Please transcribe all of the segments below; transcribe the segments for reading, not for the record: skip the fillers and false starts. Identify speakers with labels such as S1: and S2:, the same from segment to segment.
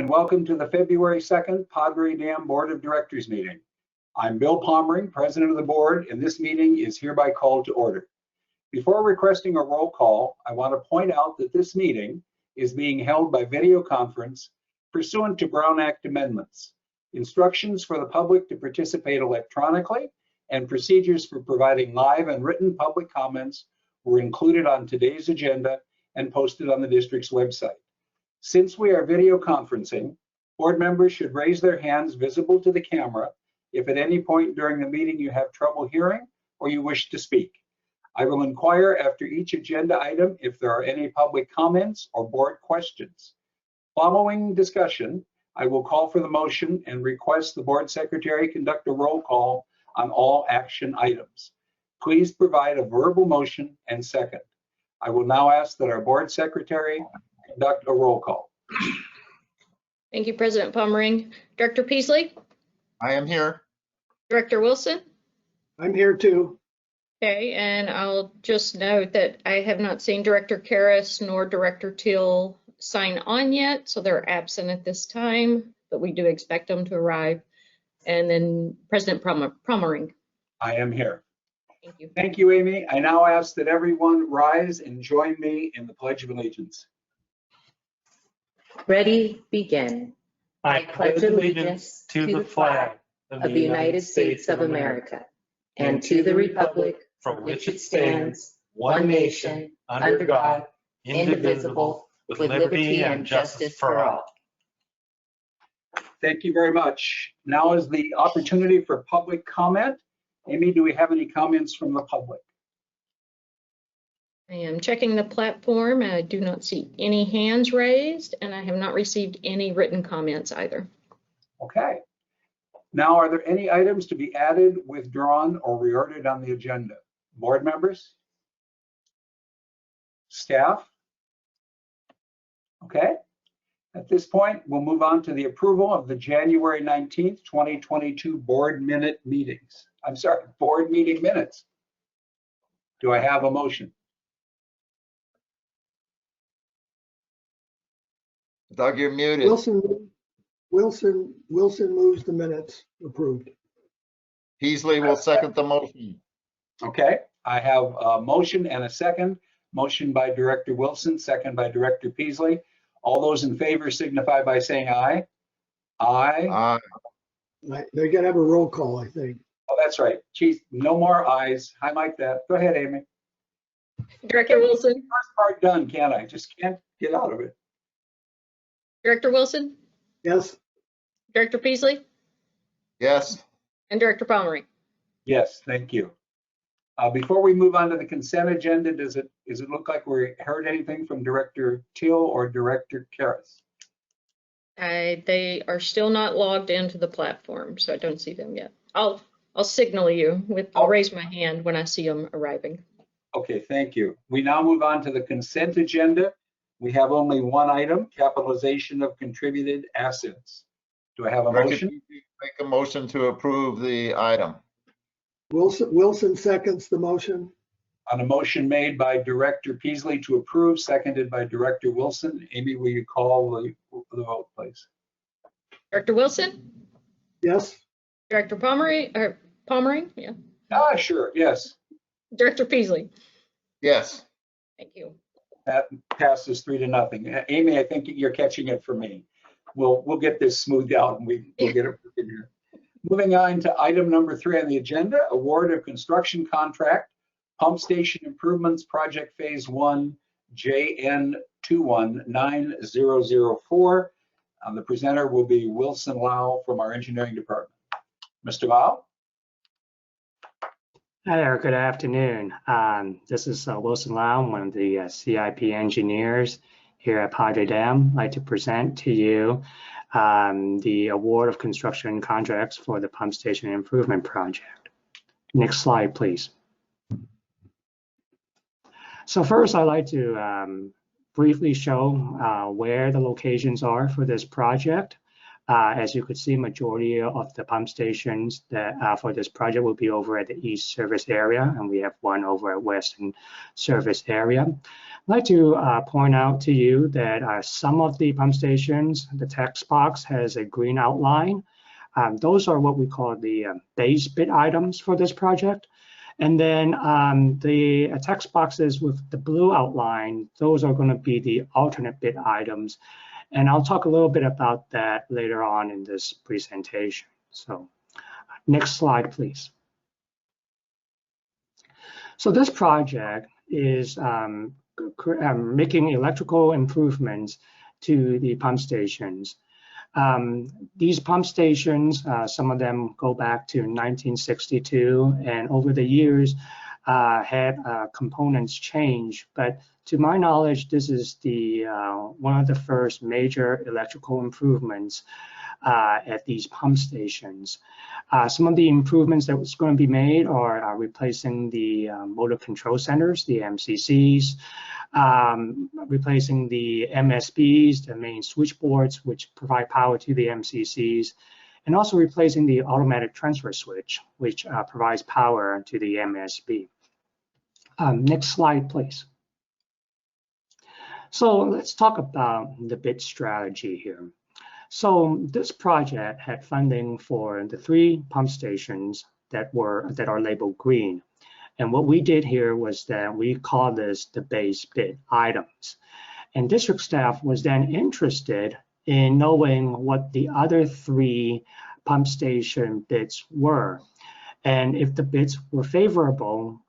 S1: and welcome to the February 2nd Padre Dam Board of Directors meeting. I'm Bill Pommering, President of the Board, and this meeting is hereby called to order. Before requesting a roll call, I want to point out that this meeting is being held by video conference pursuant to Brown Act amendments. Instructions for the public to participate electronically and procedures for providing live and written public comments were included on today's agenda and posted on the district's website. Since we are video conferencing, board members should raise their hands visible to the camera if at any point during the meeting you have trouble hearing or you wish to speak. I will inquire after each agenda item if there are any public comments or board questions. Following discussion, I will call for the motion and request the board secretary conduct a roll call on all action items. Please provide a verbal motion and second. I will now ask that our board secretary conduct a roll call.
S2: Thank you, President Pommering. Director Peasley?
S3: I am here.
S2: Director Wilson?
S4: I'm here too.
S2: Okay, and I'll just note that I have not seen Director Karras nor Director Teal sign on yet, so they're absent at this time, but we do expect them to arrive. And then President Pommering.
S1: I am here.
S2: Thank you.
S1: Thank you, Amy. I now ask that everyone rise and join me in the Pledge of Allegiance.
S5: Ready, begin.
S6: I pledge allegiance to the flag
S5: of the United States of America and to the republic for which it stands, one nation, under God, indivisible, with liberty and justice for all.
S1: Thank you very much. Now is the opportunity for public comment. Amy, do we have any comments from the public?
S2: I am checking the platform and I do not see any hands raised, and I have not received any written comments either.
S1: Okay. Now, are there any items to be added, withdrawn, or reordered on the agenda? Board members? Staff? Okay. At this point, we'll move on to the approval of the January 19th, 2022 board meeting minutes. Do I have a motion?
S3: Doug, you're muted.
S4: Wilson moves the minutes. Approved.
S3: Peasley will second the motion.
S1: Okay, I have a motion and a second. Motion by Director Wilson, second by Director Peasley. All those in favor signify by saying aye. Aye.
S4: They're gonna have a roll call, I think.
S1: Oh, that's right. Geez, no more ayes. I like that. Go ahead, Amy.
S2: Director Wilson?
S1: First part done, can't I? Just can't get out of it.
S2: Director Wilson?
S4: Yes.
S2: Director Peasley?
S3: Yes.
S2: And Director Pommering?
S1: Yes, thank you. Before we move on to the consent agenda, does it look like we heard anything from Director Teal or Director Karras?
S2: They are still not logged into the platform, so I don't see them yet. I'll signal you I'll raise my hand when I see them arriving.
S1: Okay, thank you. We now move on to the consent agenda. We have only one item, capitalization of contributed assets. Do I have a motion?
S3: Make a motion to approve the item.
S4: Wilson seconds the motion.
S1: On a motion made by Director Peasley to approve, seconded by Director Wilson. Amy, will you call the vote, please?
S2: Director Wilson?
S4: Yes.
S2: Director Pommering? Yeah.
S1: Sure, yes.
S2: Director Peasley?
S3: Yes.
S2: Thank you.
S1: That passes 3-0. Amy, I think you're catching it for me. We'll get this smoothed out and we'll get it in here. Moving on to item number 3 on the agenda, award of construction contract, pump station improvements project phase 1, JN219004. The presenter will be Wilson Lau from our engineering department. Mr. Lau?
S6: Hi there, good afternoon. This is Wilson Lau, one of the CIP engineers here at Padre Dam. I'd like to present to you the award of construction contracts for the pump station improvement project. Next slide, please. So first, I'd like to briefly show where the locations are for this project. As you could see, majority of the pump stations that for this project will be over at the East Service Area, and we have one over at Western Service Area. I'd like to point out to you that some of the pump stations, the text box has a green outline. Those are what we call the base bid items for this project. And then the text boxes with the blue outline, those are going to be the alternate bid items. And I'll talk a little bit about that later on in this presentation. So next slide, please. So this project is making electrical improvements to the pump stations. These pump stations, some of them go back to 1962, and over the years had components change. But to my knowledge, this is the one of the first major electrical improvements at these pump stations. Some of the improvements that was going to be made are replacing the motor control centers, the MCCs, replacing the MSBs, the main switchboards, which provide power to the MCCs, and also replacing the automatic transfer switch, which provides power to the MSB. Next slide, please. So let's talk about the bid strategy here. So this project had funding for the 3 pump stations that are labeled green. And what we did here was that we call this the base bid items. And district staff was then interested in knowing what the other 3 pump station bids were. And if the bids were favorable,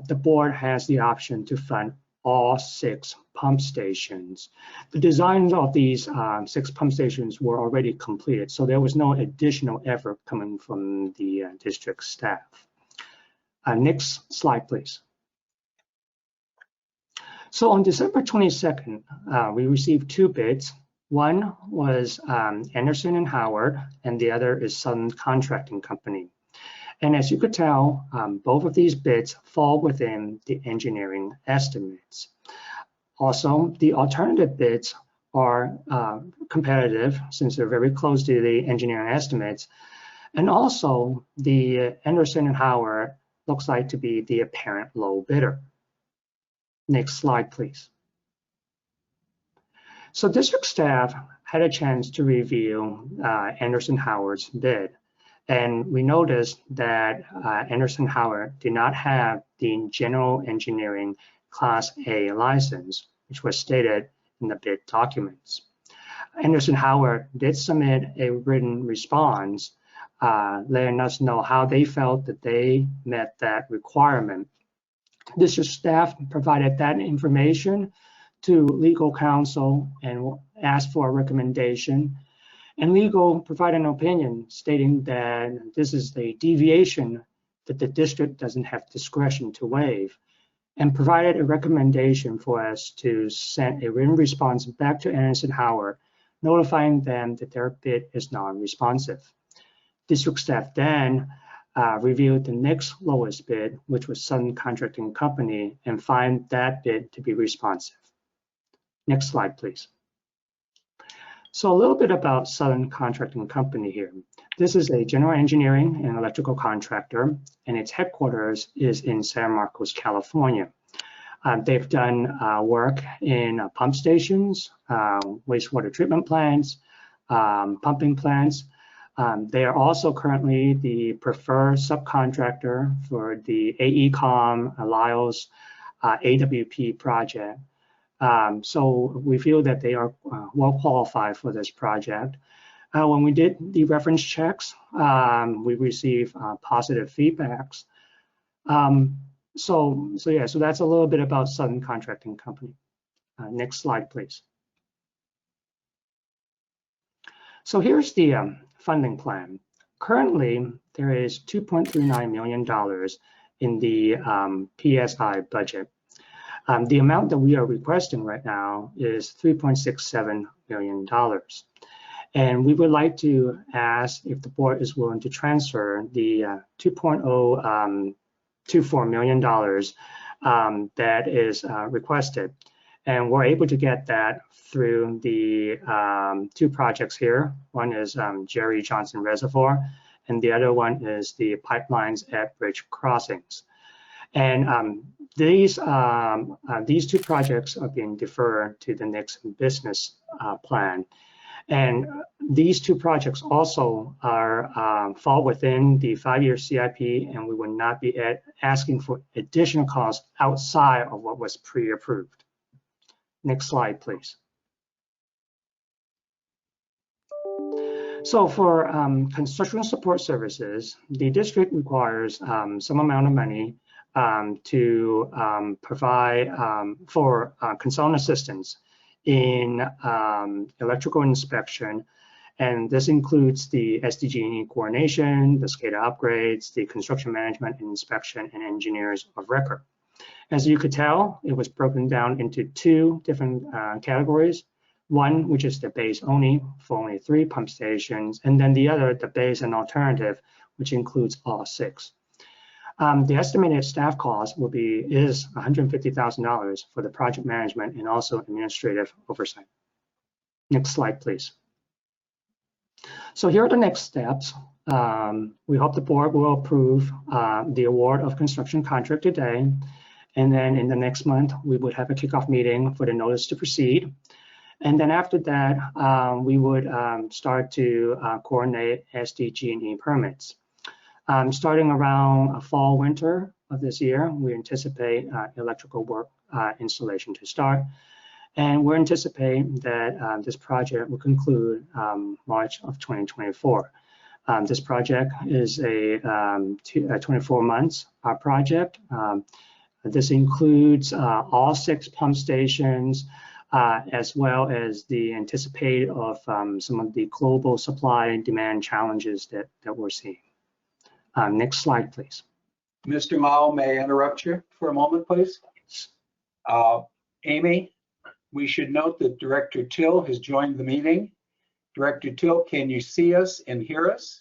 S6: the board has the option to fund all 6 pump stations. The designs of these 6 pump stations were already completed, so there was no additional effort coming from the district staff. Next slide, please. So on December 22nd, we received 2 bids. One was Anderson and Howard, and the other is Sun Contracting Company. And as you could tell, both of these bids fall within the engineering estimates. Also, the alternative bids are competitive since they're very close to the engineering estimates. And also, the Anderson and Howard looks like to be the apparent low bidder. Next slide, please. So district staff had a chance to review Anderson Howard's bid. And we noticed that Anderson Howard did not have the general engineering Class A license, which was stated in the bid documents. Anderson Howard did submit a written response letting us know how they felt that they met that requirement. District staff provided that information to legal counsel and asked for a recommendation. And legal provided an opinion stating that this is a deviation that the district doesn't have discretion to waive, and provided a recommendation for us to send a written response back to Anderson Howard, notifying them that their bid is non-responsive. District staff then reviewed the next lowest bid, which was Sun Contracting Company, and find that bid to be responsive. Next slide, please. So a little bit about Sun Contracting Company here. This is a general engineering and electrical contractor, and its headquarters is in San Marcos, California. They've done work in pump stations, wastewater treatment plants, pumping plants. They are also currently the preferred subcontractor for the AECOM Lyles AWP project. So we feel that they are well qualified for this project. When we did the reference checks, we received positive feedbacks. So that's a little bit about Sun Contracting Company. Next slide, please. So here's the funding plan. Currently, there is $2.39 million in the PSI budget. The amount that we are requesting right now is $3.67 million. And we would like to ask if the board is willing to transfer the $2.024 million that is requested. And we're able to get that through the two projects here. One is Jerry Johnson Reservoir, and the other one is the pipelines at bridge crossings. And these two projects are being deferred to the next business plan. And these two projects also are fall within the 5-year CIP, and we will not be asking for additional costs outside of what was pre-approved. Next slide, please. So for construction support services, the district requires some amount of money to provide for consultant assistance in electrical inspection, and this includes the SDG&E coordination, the SCADA upgrades, the construction management and inspection, and engineers of record. As you could tell, it was broken down into two different categories. One, which is the base only for only 3 pump stations, and then the other, the base and alternative, which includes all 6. The estimated staff cost is $150,000 for the project management and also administrative oversight. Next slide, please. So here are the next steps. We hope the board will approve the award of construction contract today. And then in the next month, we would have a kickoff meeting for the notice to proceed. And then after that, we would start to coordinate SDG&E permits. Starting around fall, winter of this year, we anticipate electrical work installation to start. And we're anticipating that this project will conclude March of 2024. This project is a 24 months project. This includes all 6 pump stations, as well as the anticipated of some of the global supply and demand challenges that we're seeing. Next slide, please.
S1: Mr. Mao, may I interrupt you for a moment, please? Amy, we should note that Director Till has joined the meeting. Director Till, can you see us and hear us?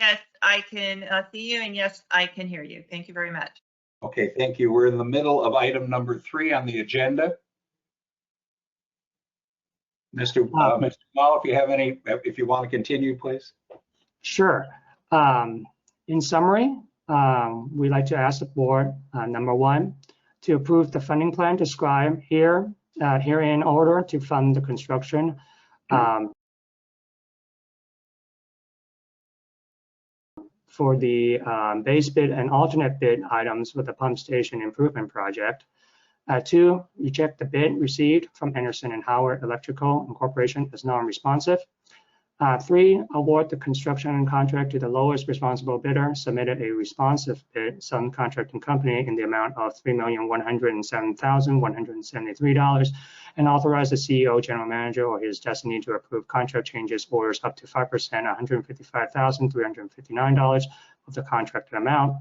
S7: Yes, I can see you, and yes, I can hear you. Thank you very much.
S1: Okay, thank you. We're in the middle of item number 3 on the agenda. Mr. Mao, if you want to continue, please.
S6: Sure. In summary, we'd like to ask the board, number 1, to approve the funding plan described here in order to fund the construction for the base bid and alternate bid items for the pump station improvement project. 2, reject the bid received from Anderson and Howard Electrical Incorporation as non-responsive. 3, award the construction contract to the lowest responsible bidder, submitted a responsive bid, subcontracting company, in the amount of $3,107,173, and authorize the CEO, general manager, or his designee to approve contract changes orders up to 5%, $155,359 of the contracted amount.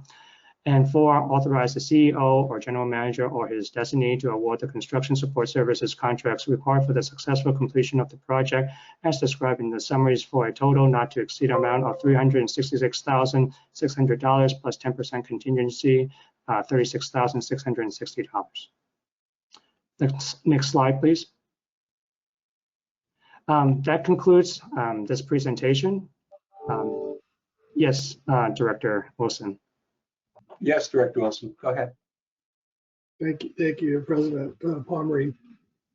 S6: And 4, authorize the CEO or general manager or his designee to award the construction support services contracts required for the successful completion of the project as described in the summaries for a total not to exceed amount of $366,600 plus 10% contingency, $36,660. Next slide, please. That concludes this presentation. Yes, Director Wilson.
S1: Yes, Director Wilson, go ahead.
S4: Thank you, President Pomeroy.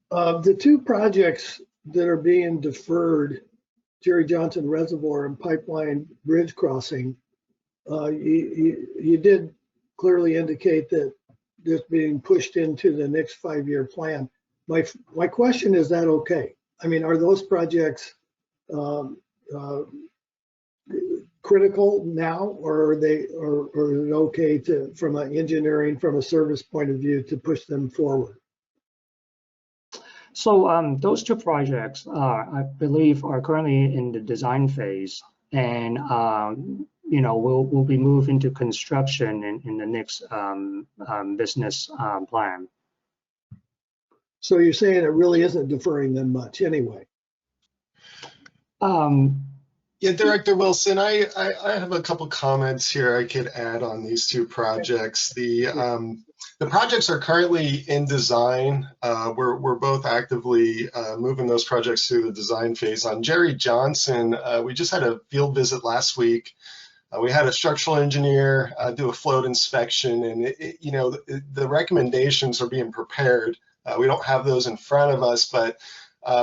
S4: The 2 projects that are being deferred, Jerry Johnson Reservoir and Pipeline Bridge Crossing, you did clearly indicate that this being pushed into the next 5-year plan. My question is that okay? I mean, are those projects critical now, or are they, or is it okay to, from an engineering, from a service point of view, to push them forward?
S6: So those 2 projects, I believe, are currently in the design phase, and will be moved into construction in the next business plan.
S4: So you're saying it really isn't deferring them much anyway?
S8: Yeah, Director Wilson, I have a couple comments here I could add on these two projects. The projects are currently in design. We're both actively moving those projects through the design phase. On Jerry Johnson, we just had a field visit last week. We had a structural engineer do a float inspection, and the recommendations are being prepared. We don't have those in front of us, but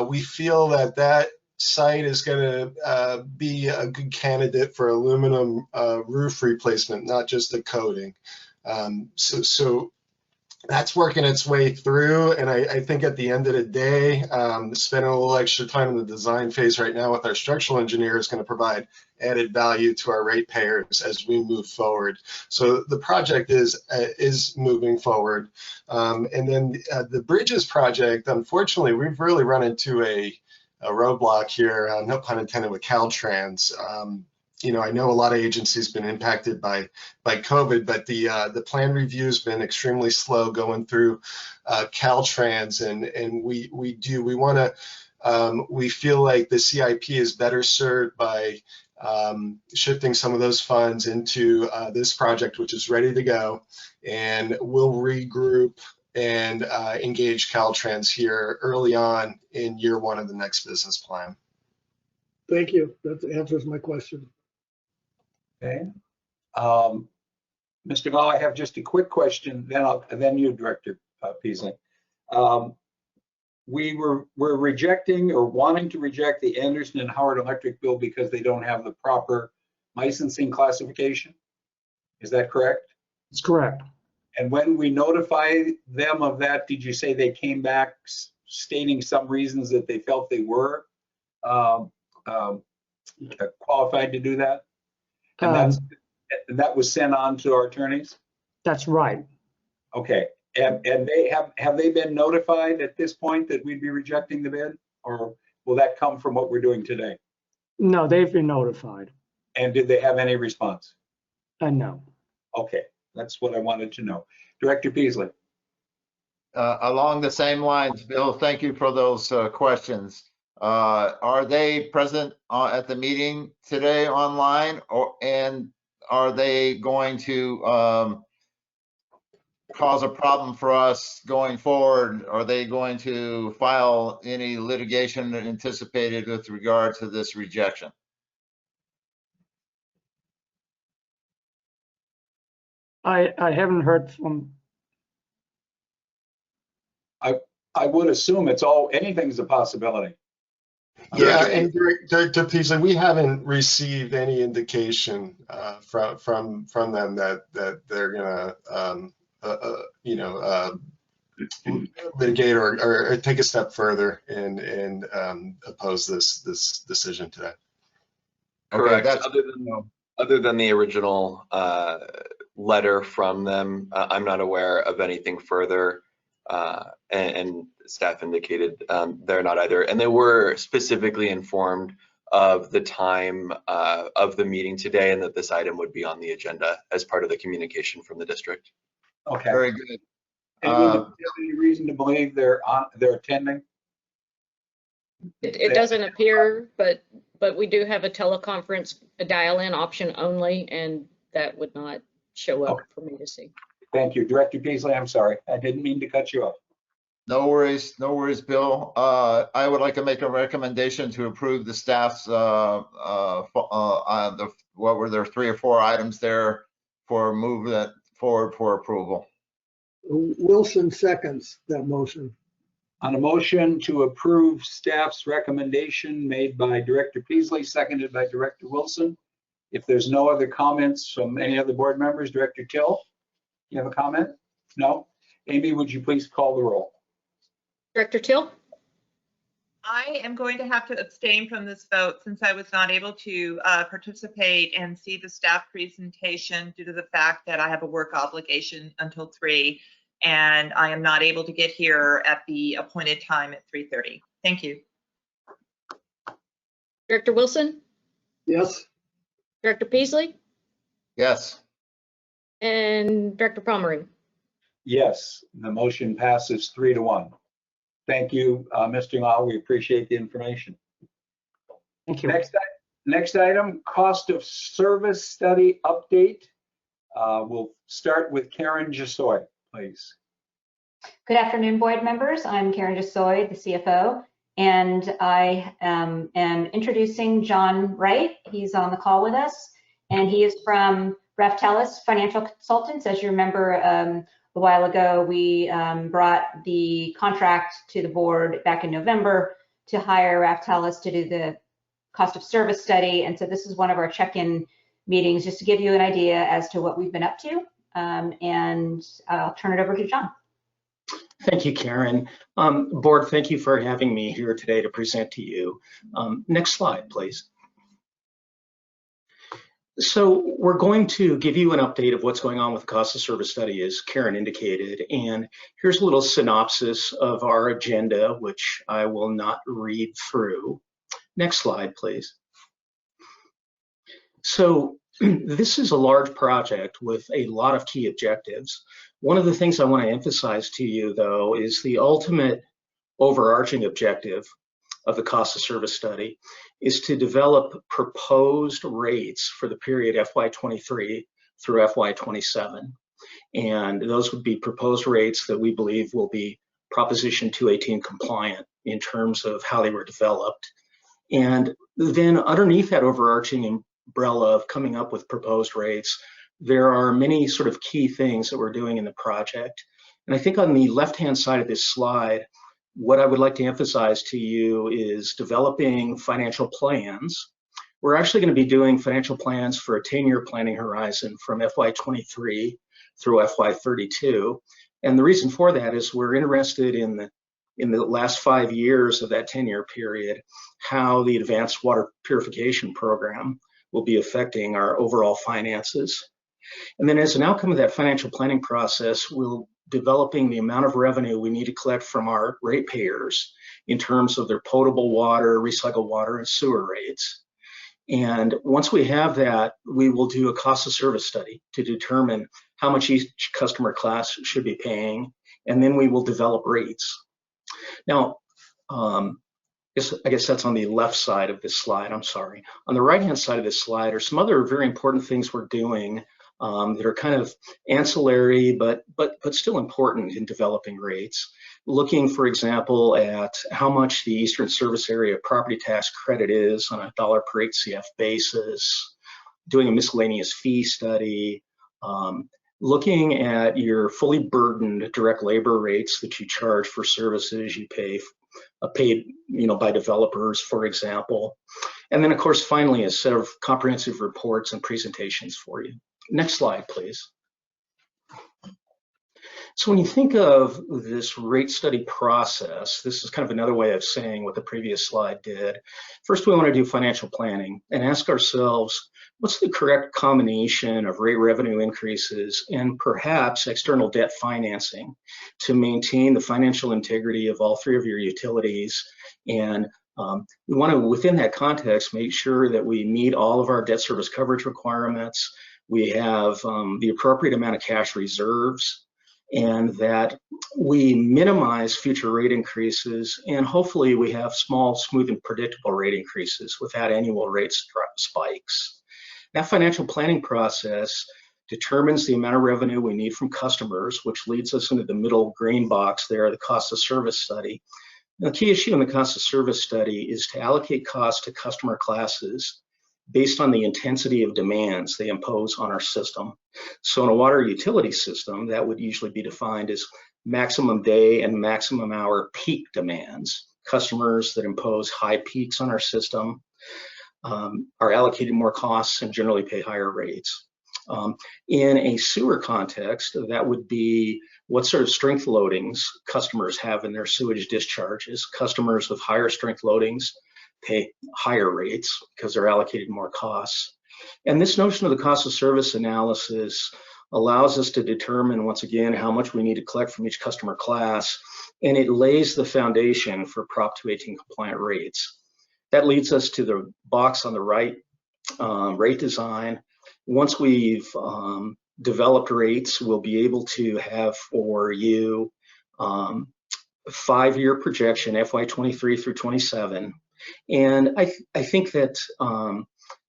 S8: we feel that site is going to be a good candidate for aluminum roof replacement, not just the coating. So that's working its way through, and I think at the end of the day, spending a little extra time in the design phase right now with our structural engineer is going to provide added value to our ratepayers as we move forward. So the project is moving forward. And then the bridges project, unfortunately, we've really run into a roadblock here, no pun intended, with Caltrans. I know a lot of agencies been impacted by COVID, but the plan review has been extremely slow going through Caltrans, and we feel like the CIP is better served by shifting some of those funds into this project, which is ready to go, and we'll regroup and engage Caltrans here early on in year one of the next business plan.
S4: Thank you. That answers my question.
S1: Okay. Mr. Gall, I have just a quick question, then you, Director Peasley. We're rejecting or wanting to reject the Anderson and Howard Electric bill because they don't have the proper licensing classification. Is that correct?
S6: That's correct.
S1: And when we notify them of that, did you say they came back stating some reasons that they felt they were qualified to do that? And that was sent on to our attorneys?
S6: That's right.
S1: Okay. And have they been notified at this point that we'd be rejecting the bid, or will that come from what we're doing today?
S6: No, they've been notified.
S1: And did they have any response?
S6: No.
S1: Okay, that's what I wanted to know. Director Peasley.
S3: Along the same lines, Bill, thank you for those questions. Are they present at the meeting today online, and are they going to cause a problem for us going forward? Are they going to file any litigation anticipated with regard to this rejection?
S6: I haven't heard from.
S1: I would assume anything's a possibility.
S8: Yeah, and Director Peasley, we haven't received any indication from them that they're gonna litigate or take a step further and oppose this decision today.
S9: Correct.
S3: Okay,
S9: Other than the original letter from them, I'm not aware of anything further. And staff indicated they're not either. And they were specifically informed of the time of the meeting today, and that this item would be on the agenda as part of the communication from the district.
S1: Okay.
S3: very good.
S1: Any reason to believe they're attending?
S2: It doesn't appear, but we do have a teleconference, a dial-in option only, and that would not show up for me to see.
S1: Thank you. Director Peasley, I'm sorry. I didn't mean to cut you off.
S3: No worries, Bill. I would like to make a recommendation to approve the staff's, what were there, 3 or 4 items there for move that forward for approval.
S4: Wilson seconds that motion.
S1: On a motion to approve staff's recommendation made by Director Peasley, seconded by Director Wilson. If there's no other comments from any other board members, Director Till, you have a comment? No? Amy, would you please call the roll?
S2: Director Till?
S7: I am going to have to abstain from this vote since I was not able to participate and see the staff presentation due to the fact that I have a work obligation until 3, and I am not able to get here at the appointed time at 3:30. Thank you.
S2: Director Wilson?
S4: Yes.
S2: Director Peasley?
S3: Yes.
S2: And Director Pomeroy?
S1: Yes, the motion passes 3-1. Thank you, Mr. Lau. We appreciate the information.
S6: Thank you.
S1: Next item, cost of service study update. We'll start with Karen Jassoy, please.
S10: Good afternoon, board members. I'm Karen Jassoy, the CFO, and I am introducing John Wright. He's on the call with us, and he is from Raftellus Financial Consultants. As you remember, a while ago, we brought the contract to the board back in November to hire Raftellus to do the cost of service study. And so this is one of our check-in meetings just to give you an idea as to what we've been up to. And I'll turn it over to John.
S11: Thank you, Karen. Board, thank you for having me here today to present to you. Next slide, please. So we're going to give you an update of what's going on with the cost of service study, as Karen indicated. And here's a little synopsis of our agenda, which I will not read through. Next slide, please. So this is a large project with a lot of key objectives. One of the things I want to emphasize to you, though, is the ultimate overarching objective of the cost of service study is to develop proposed rates for the period FY23 through FY27. And those would be proposed rates that we believe will be Proposition 218 compliant in terms of how they were developed. And then underneath that overarching umbrella of coming up with proposed rates, there are many sort of key things that we're doing in the project. And I think on the left-hand side of this slide, what I would like to emphasize to you is developing financial plans. We're actually going to be doing financial plans for a 10-year planning horizon from FY23 through FY32. And the reason for that is we're interested in the last 5 years of that 10-year period, how the advanced water purification program will be affecting our overall finances. And then as an outcome of that financial planning process, we'll developing the amount of revenue we need to collect from our ratepayers in terms of their potable water, recycled water, and sewer rates. And once we have that, we will do a cost of service study to determine how much each customer class should be paying, and then we will develop rates. Now, I guess that's on the left side of this slide, I'm sorry. On the right-hand side of this slide are some other very important things we're doing that are kind of ancillary, but still important in developing rates. Looking, for example, at how much the Eastern Service Area property tax credit is on a $1 per HCF basis, doing a miscellaneous fee study, looking at your fully burdened direct labor rates that you charge for services you pay paid by developers, for example. And then, of course, finally, a set of comprehensive reports and presentations for you. Next slide, please. So when you think of this rate study process, this is kind of another way of saying what the previous slide did. First, we want to do financial planning and ask ourselves, what's the correct combination of rate revenue increases and perhaps external debt financing to maintain the financial integrity of all three of your utilities? And we want to, within that context, make sure that we meet all of our debt service coverage requirements. We have the appropriate amount of cash reserves, and that we minimize future rate increases, and hopefully we have small, smooth, and predictable rate increases without annual rate spikes. That financial planning process determines the amount of revenue we need from customers, which leads us into the middle green box there, the cost of service study. Now, the key issue in the cost of service study is to allocate costs to customer classes based on the intensity of demands they impose on our system. So in a water utility system, that would usually be defined as maximum day and maximum hour peak demands. Customers that impose high peaks on our system are allocated more costs and generally pay higher rates. In a sewer context, that would be what sort of strength loadings customers have in their sewage discharges. Customers with higher strength loadings pay higher rates because they're allocated more costs. And this notion of the cost of service analysis allows us to determine, once again, how much we need to collect from each customer class, and it lays the foundation for Prop 218 compliant rates. That leads us to the box on the right, rate design. Once we've developed rates, we'll be able to have for you 5-year projection, FY23 through 27, And I think that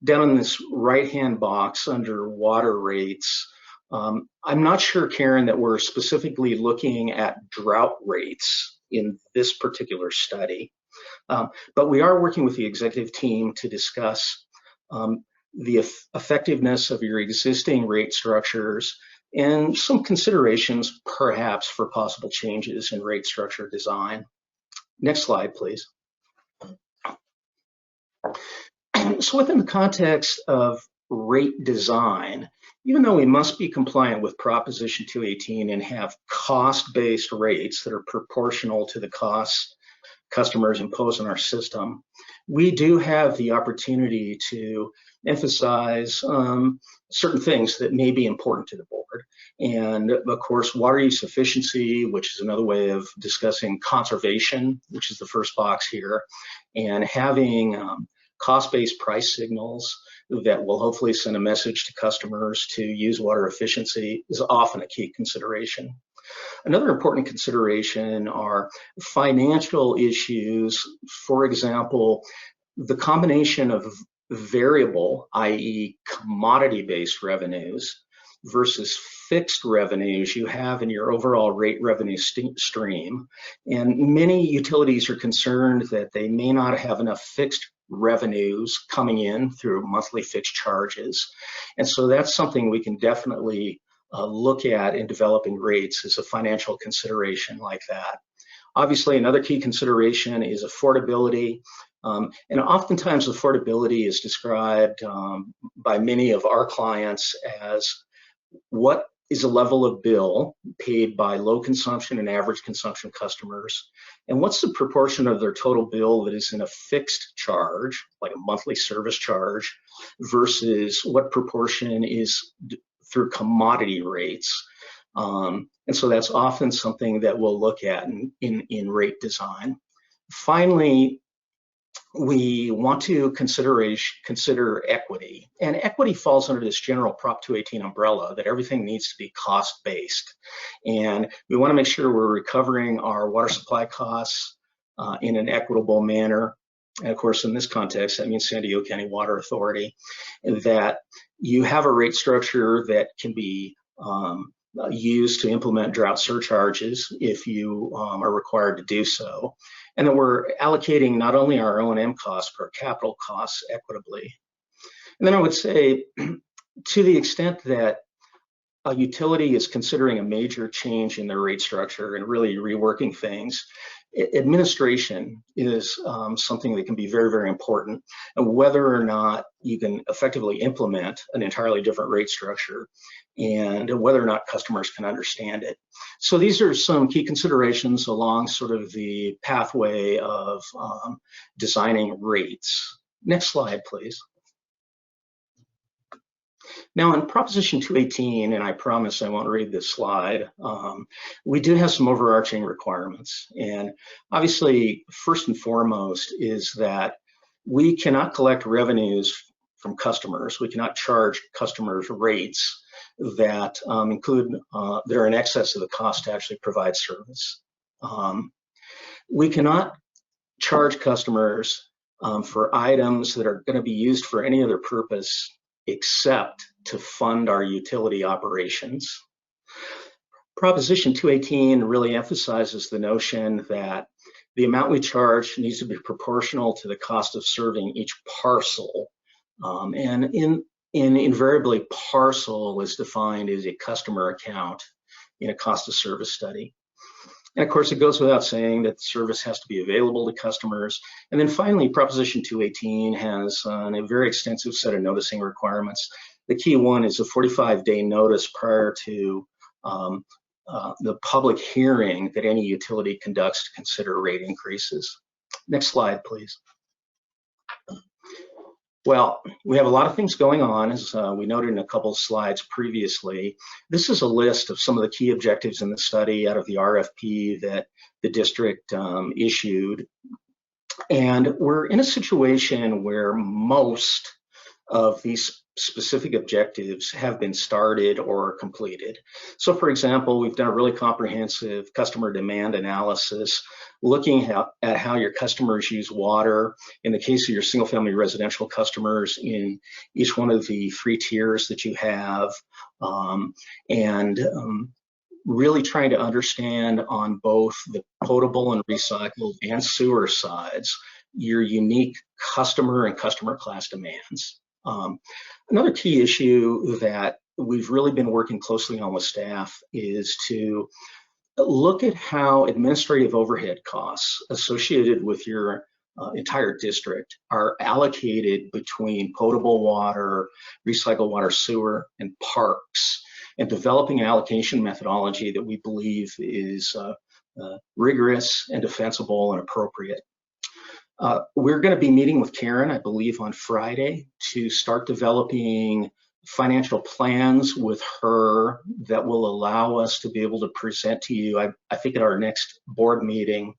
S11: down in this right-hand box under water rates, I'm not sure, Karen, that we're specifically looking at drought rates in this particular study. But we are working with the executive team to discuss the effectiveness of your existing rate structures and some considerations perhaps for possible changes in rate structure design. Next slide, please. So within the context of rate design, even though we must be compliant with Proposition 218 and have cost-based rates that are proportional to the costs customers impose on our system, we do have the opportunity to emphasize certain things that may be important to the board. And of course, water use efficiency, which is another way of discussing conservation, which is the first box here, and having cost-based price signals that will hopefully send a message to customers to use water efficiency is often a key consideration. Another important consideration are financial issues. For example, the combination of variable, i.e. commodity-based revenues versus fixed revenues you have in your overall rate revenue stream. And many utilities are concerned that they may not have enough fixed revenues coming in through monthly fixed charges. And so that's something we can definitely look at in developing rates as a financial consideration like that. Obviously, another key consideration is affordability. And oftentimes affordability is described by many of our clients as what is a level of bill paid by low consumption and average consumption customers, and what's the proportion of their total bill that is in a fixed charge, like a monthly service charge, versus what proportion is through commodity rates. And so that's often something that we'll look at in rate design. Finally, we want to consider equity. And equity falls under this general Prop 218 umbrella that everything needs to be cost-based. And we want to make sure we're recovering our water supply costs in an equitable manner. And of course, in this context, that means San Diego County Water Authority, that you have a rate structure that can be used to implement drought surcharges if you are required to do so. And that we're allocating not only our O&M costs, but our capital costs equitably. And then I would say, to the extent that a utility is considering a major change in their rate structure and really reworking things, administration is something that can be very, very important. And whether or not you can effectively implement an entirely different rate structure and whether or not customers can understand it. So these are some key considerations along sort of the pathway of designing rates. Next slide, please. Now in Proposition 218, and I promise I won't read this slide, we do have some overarching requirements. And obviously, first and foremost is that we cannot collect revenues from customers. We cannot charge customers rates that that are in excess of the cost to actually provide service. We cannot charge customers for items that are going to be used for any other purpose except to fund our utility operations. Proposition 218 really emphasizes the notion that the amount we charge needs to be proportional to the cost of serving each parcel. And invariably, parcel is defined as a customer account in a cost of service study. And of course, it goes without saying that the service has to be available to customers. And then finally, Proposition 218 has a very extensive set of noticing requirements. The key one is a 45-day notice prior to the public hearing that any utility conducts to consider rate increases. Next slide, please. Well, we have a lot of things going on, as we noted in a couple of slides previously. This is a list of some of the key objectives in the study out of the RFP that the district issued. And we're in a situation where most of these specific objectives have been started or completed. So for example, we've done a really comprehensive customer demand analysis looking at how your customers use water. In the case of your single family residential customers, in each one of the 3 tiers that you have, really trying to understand on both the potable and recycled and sewer sides your unique customer and customer class demands. Another key issue that we've really been working closely on with staff is to look at how administrative overhead costs associated with your entire district are allocated between potable water, recycled water, sewer, and parks, and developing an allocation methodology that we believe is rigorous and defensible and appropriate. We're going to be meeting with Karen, I believe, on Friday to start developing financial plans with her that will allow us to be able to present to you, I think at our next board meeting,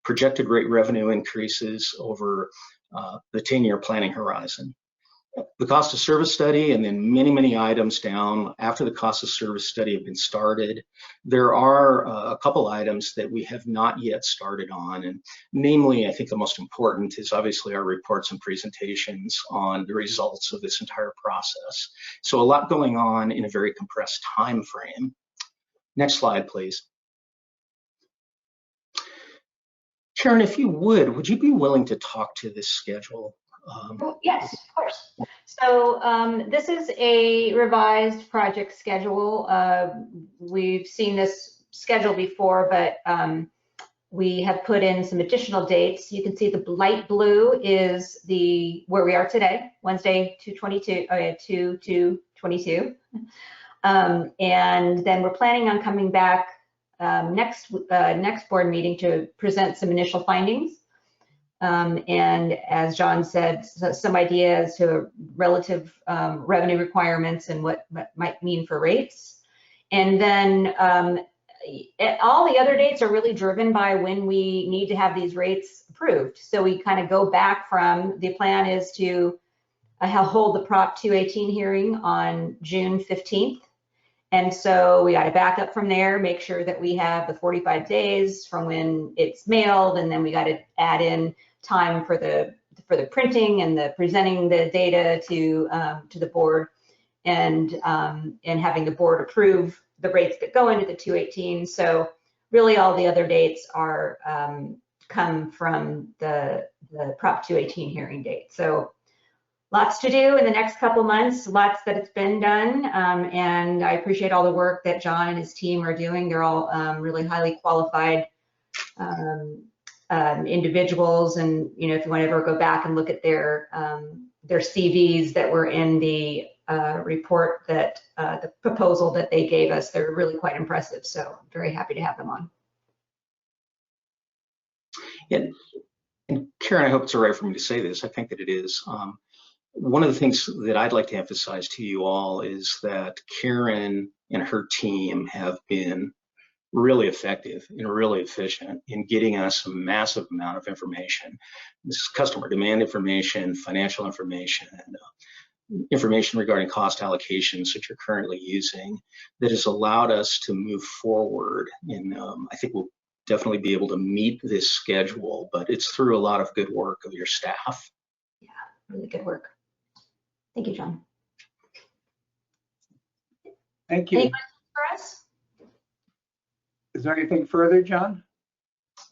S11: projected rate revenue increases over the 10-year planning horizon. The cost of service study, and then many, many items down after the cost of service study have been started. There are a couple items that we have not yet started on, and namely, I think the most important is obviously our reports and presentations on the results of this entire process. So a lot going on in a very compressed time frame. Next slide, please. Karen, if you would you be willing to talk to this schedule?
S10: Yes, of course. So this is a revised project schedule. We've seen this schedule before, but we have put in some additional dates. You can see the light blue is where we are today, Wednesday, 2/22. And then we're planning on coming back next board meeting to present some initial findings. And as John said, some ideas to relative revenue requirements and what might mean for rates. And then all the other dates are really driven by when we need to have these rates approved. So we kind of go back from, the plan is to hold the Prop 218 hearing on June 15th. And so we got to back up from there, make sure that we have the 45 days from when it's mailed, and then we got to add in time for the printing and the presenting the data to the board, and having the board approve the rates that go into the 218. So really all the other dates are come from the Prop 218 hearing date. So lots to do in the next couple months, lots that it's been done, and I appreciate all the work that John and his team are doing. They're all really highly qualified individuals, and if you want to ever go back and look at their CVs that were in the report, that the proposal that they gave us, they're really quite impressive. So I'm very happy to have them on.
S11: And Karen, I hope it's all right for me to say this. I think that it is. One of the things that I'd like to emphasize to you all is that Karen and her team have been really effective and really efficient in getting us a massive amount of information. This is customer demand information, financial information, and information regarding cost allocations that you're currently using that has allowed us to move forward. And I think we'll definitely be able to meet this schedule, but it's through a lot of good work of your staff.
S10: Yeah, really good work. Thank you, John.
S1: Thank you.
S10: Any questions for us?
S1: Is there anything further, John?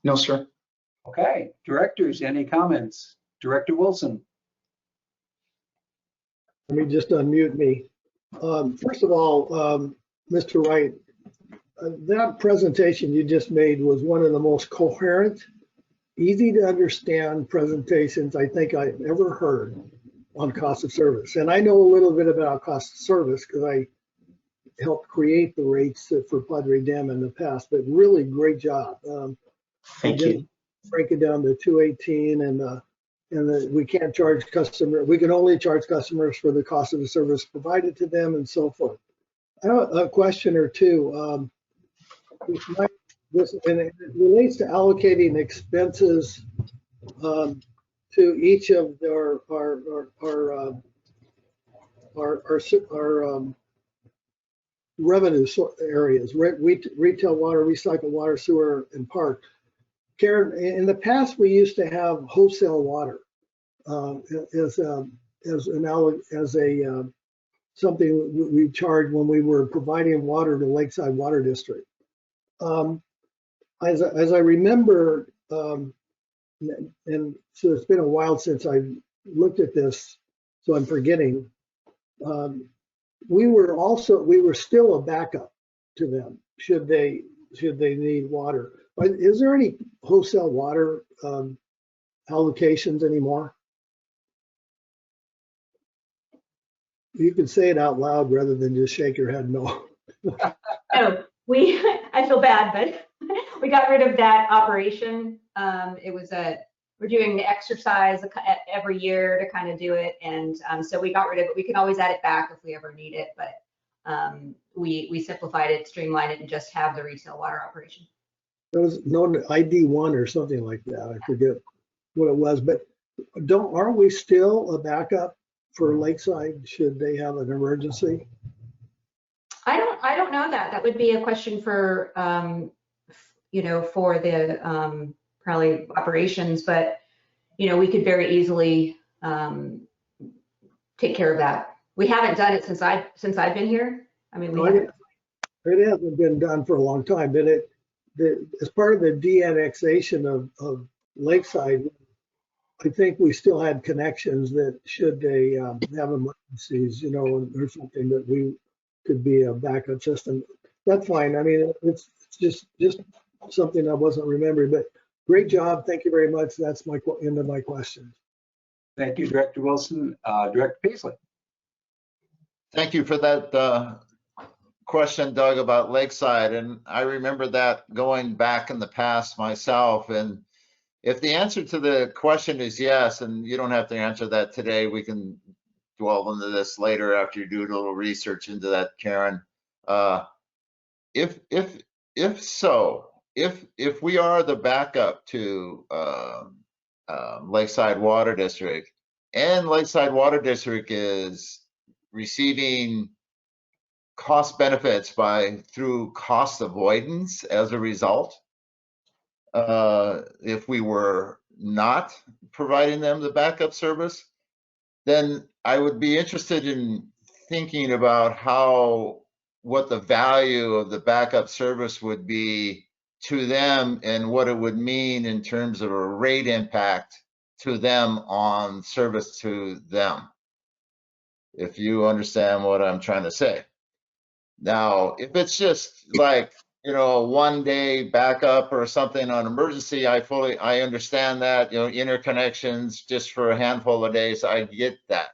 S11: No, sir.
S1: Okay, directors, any comments? Director Wilson.
S4: Let me just unmute me. First of all, Mr. Wright, that presentation you just made was one of the most coherent, easy to understand presentations I think I've ever heard on cost of service. And I know a little bit about cost of service because I helped create the rates for Padre Dam in the past, but really great job.
S11: Thank you.
S4: Break it down to 218 and we can't charge we can only charge customers for the cost of the service provided to them and so forth. I have a question or two. And it relates to allocating expenses to each of our revenue areas: retail water, recycled water, sewer, and park. Karen, in the past, we used to have wholesale water something we charged when we were providing water to Lakeside Water District. As I remember, and so it's been a while since I looked at this, so I'm forgetting. We were still a backup to them should they need water. Is there any wholesale water allocations anymore? You can say it out loud rather than just shake your head no.
S10: Oh, I feel bad, but we got rid of that operation. We're doing the exercise every year to kind of do it. And so we got rid of it. We can always add it back if we ever need it, but we simplified it, streamlined it, and just have the retail water operation.
S4: There was no ID1 or something like that. I forget what it was, but aren't we still a backup for Lakeside should they have an emergency?
S10: I don't know that. That would be a question for for the probably operations, but we could very easily take care of that. We haven't done it since I've been here. I mean,
S4: it hasn't been done for a long time, but as part of the de-annexation of Lakeside, I think we still had connections that should they have emergencies, or something that we could be a backup system. That's fine. I mean, it's just something I wasn't remembering, but great job. Thank you very much. That's my end of my questions.
S1: Thank you, Director Wilson. Director Paisley.
S3: Thank you for that question, Doug, about Lakeside. And I remember that going back in the past myself. And if the answer to the question is yes, and you don't have to answer that today, we can dwell into this later after you do a little research into that, Karen. If we are the backup to Lakeside Water District, and Lakeside Water District is receiving cost benefits through cost avoidance as a result, if we were not providing them the backup service, then I would be interested in thinking about what the value of the backup service would be to them and what it would mean in terms of a rate impact to them on service to them, if you understand what I'm trying to say. Now, if it's just like, a one-day backup or something on emergency, I understand that, interconnections just for a handful of days, I get that.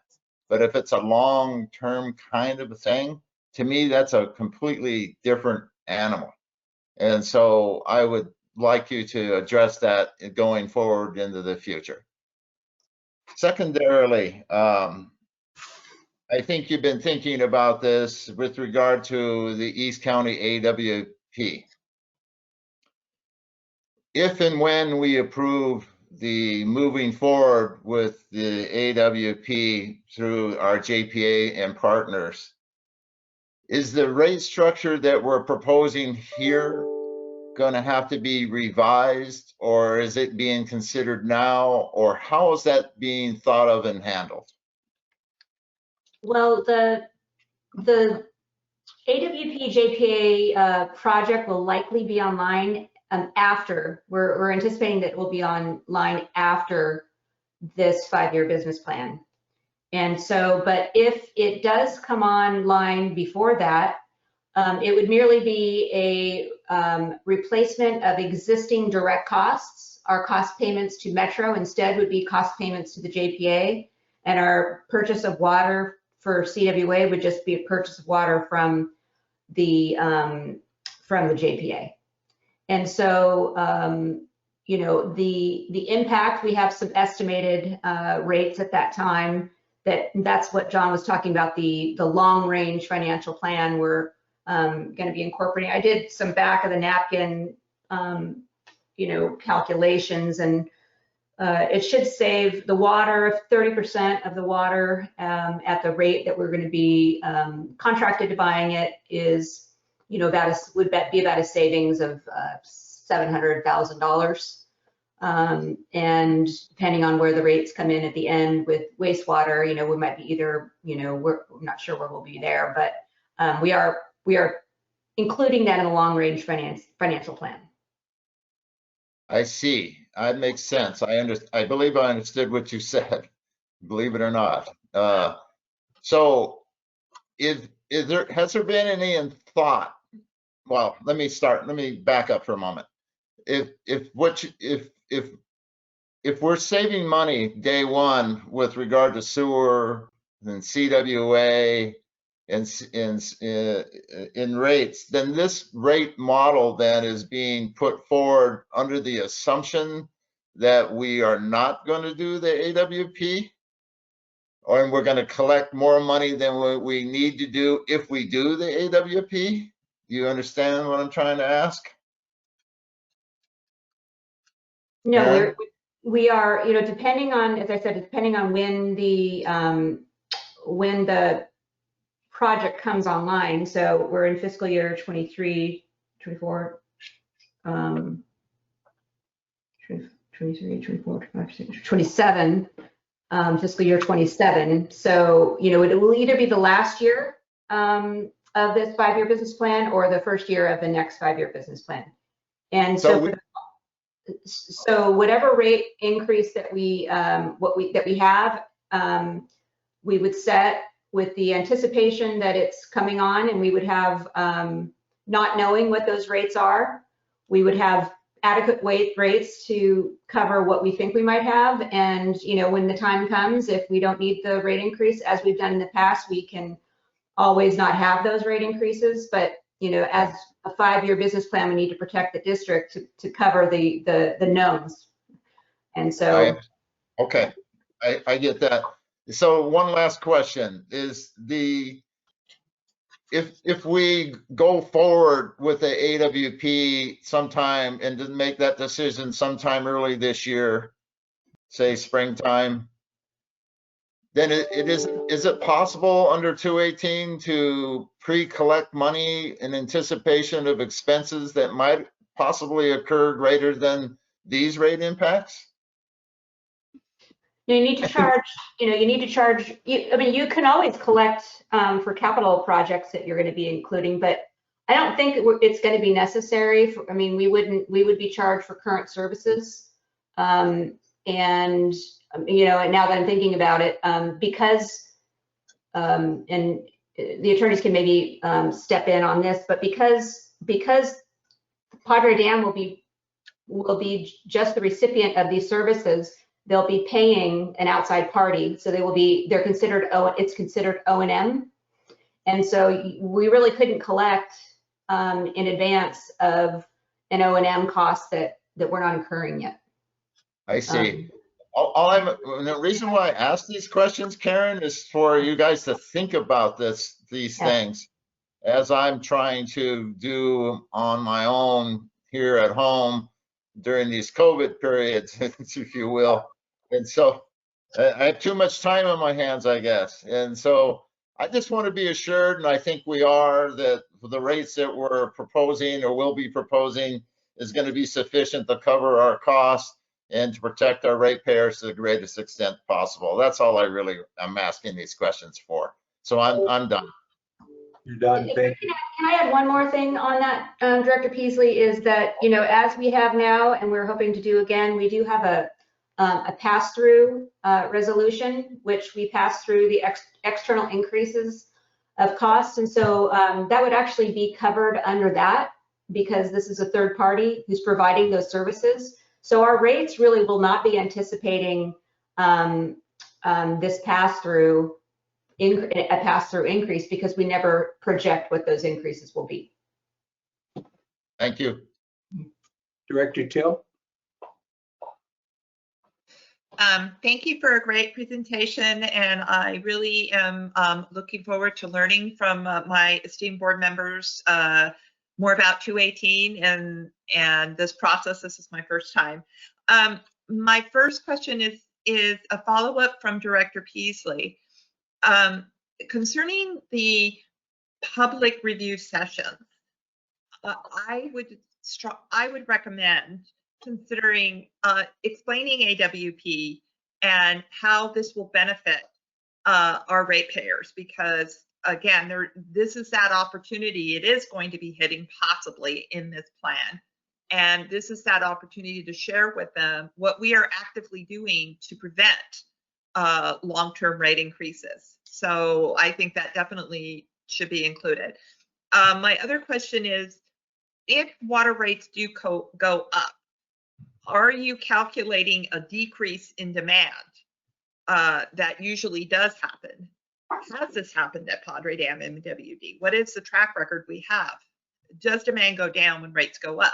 S3: But if it's a long-term kind of a thing, to me, that's a completely different animal. And so I would like you to address that going forward into the future. Secondarily, I think you've been thinking about this with regard to the East County AWP. If and when we approve the moving forward with the AWP through our JPA and partners, is the rate structure that we're proposing here going to have to be revised, or is it being considered now, or how is that being thought of and handled?
S10: Well, the AWP JPA project will likely be online after. We're anticipating that it will be online after this 5-year business plan. And so, but if it does come online before that, it would merely be a replacement of existing direct costs. Our cost payments to Metro instead would be cost payments to the JPA, and our purchase of water for CWA would just be a purchase of water from the JPA. And so, the impact, we have some estimated rates at that time. That's what John was talking about, the long range financial plan we're going to be incorporating. I did some back of the napkin, calculations, and it should save the water, 30% of the water at the rate that we're going to be contracted to buying it would be about a savings of $700,000. And depending on where the rates come in at the end with wastewater, we might be either, we're not sure where we'll be there, but we are including that in the long range financial plan.
S3: I see. That makes sense. I believe I understood what you said, believe it or not. So has there been any thought? Well, let me back up for a moment. If we're saving money day one with regard to sewer and CWA and in rates, then this rate model then is being put forward under the assumption that we are not going to do the AWP, or we're going to collect more money than what we need to do if we do the AWP. You understand what I'm trying to ask?
S10: No, we are, depending on, as I said, depending on when the project comes online. So we're in fiscal year 23, 24, 23, 24, 25, 27, fiscal year 27. So, it will either be the last year of this 5-year business plan or the first year of the next 5-year business plan. And so whatever rate increase that we have, we would set with the anticipation that it's coming on, and we would have, not knowing what those rates are, we would have adequate rates to cover what we think we might have. And, when the time comes, if we don't need the rate increase, as we've done in the past, we can always not have those rate increases. But, as a 5-year business plan, we need to protect the district to cover the knowns. And so.
S3: Okay, I get that. So one last question is if we go forward with the AWP sometime and to make that decision sometime early this year, say springtime, then is it possible under 218 to pre-collect money in anticipation of expenses that might possibly occur greater than these rate impacts?
S10: You need to charge, you can always collect for capital projects that you're going to be including, but I don't think it's going to be necessary. We would be charged for current services. And, now that I'm thinking about it, because, and the attorneys can maybe step in on this, but because Padre Dam will be just the recipient of these services, they'll be paying an outside party. So they're considered, it's considered O&M. And so we really couldn't collect in advance of an O&M cost that we're not incurring yet.
S3: I see. The reason why I ask these questions, Karen, is for you guys to think about these things as I'm trying to do on my own here at home during these COVID periods, if you will. And so I have too much time on my hands, I guess. And so I just want to be assured, and I think we are, that the rates that we're proposing or will be proposing is going to be sufficient to cover our costs and to protect our ratepayers to the greatest extent possible. That's all I'm asking these questions for. So I'm done.
S1: You're done. Thank you.
S10: Can I add one more thing on that, Director Peasley, is that, as we have now, and we're hoping to do again, we do have a pass-through resolution, which we pass through the external increases of costs. And so that would actually be covered under that, because this is a third party who's providing those services. So our rates really will not be anticipating this pass-through increase, because we never project what those increases will be.
S3: Thank you.
S1: Director Till?
S7: Thank you for a great presentation, and I really am looking forward to learning from my esteemed board members more about 218 and this process. This is my first time. My first question is a follow-up from Director Peasley concerning the public review sessions. I would recommend considering explaining AWP and how this will benefit our ratepayers, because again, this is that opportunity. It is going to be hitting possibly in this plan. And this is that opportunity to share with them what we are actively doing to prevent long-term rate increases. So I think that definitely should be included. My other question is, if water rates do go up, are you calculating a decrease in demand? That usually does happen. Has this happened at Padre Dam MWD? What is the track record we have? Does demand go down when rates go up?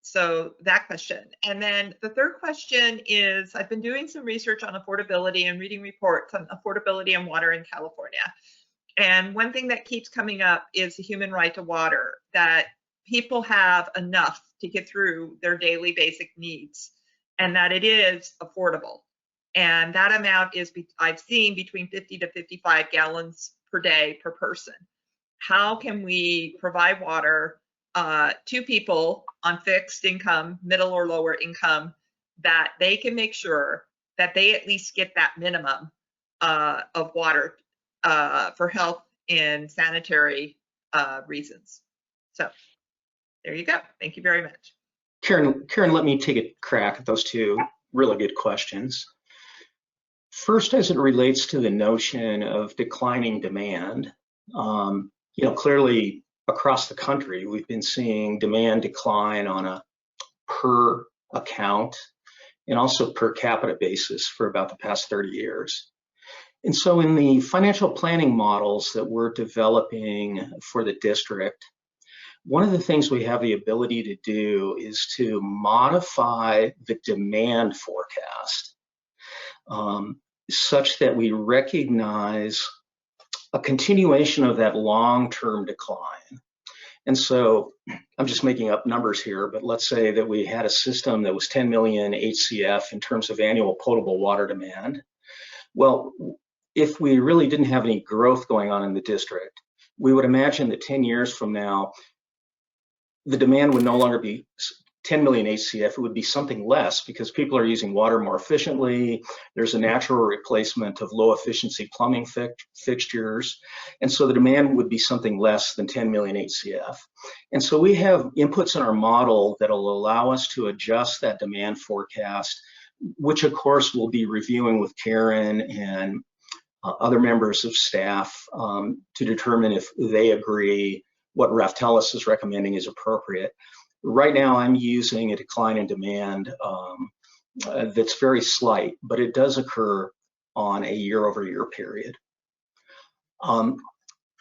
S7: So that question. And then the third question is, I've been doing some research on affordability and reading reports on affordability and water in California. And one thing that keeps coming up is the human right to water, that people have enough to get through their daily basic needs, and that it is affordable. And that amount is, I've seen, between 50 to 55 gallons per day per person. How can we provide water to people on fixed income, middle or lower income, that they can make sure that they at least get that minimum of water for health and sanitary reasons? So there you go. Thank you very much.
S11: Karen, let me take a crack at those two really good questions. First, as it relates to the notion of declining demand, clearly across the country, we've been seeing demand decline on a per account and also per capita basis for about the past 30 years. And so in the financial planning models that we're developing for the district, one of the things we have the ability to do is to modify the demand forecast such that we recognize a continuation of that long-term decline. And so I'm just making up numbers here, but let's say that we had a system that was 10 million HCF in terms of annual potable water demand. Well, if we really didn't have any growth going on in the district, we would imagine that 10 years from now, the demand would no longer be 10 million HCF, it would be something less because people are using water more efficiently. There's a natural replacement of low efficiency plumbing fixtures. And so the demand would be something less than 10 million HCF. And so we have inputs in our model that will allow us to adjust that demand forecast, which of course we'll be reviewing with Karen and other members of staff to determine if they agree what Raftellus is recommending is appropriate. Right now, I'm using a decline in demand that's very slight, but it does occur on a year-over-year period.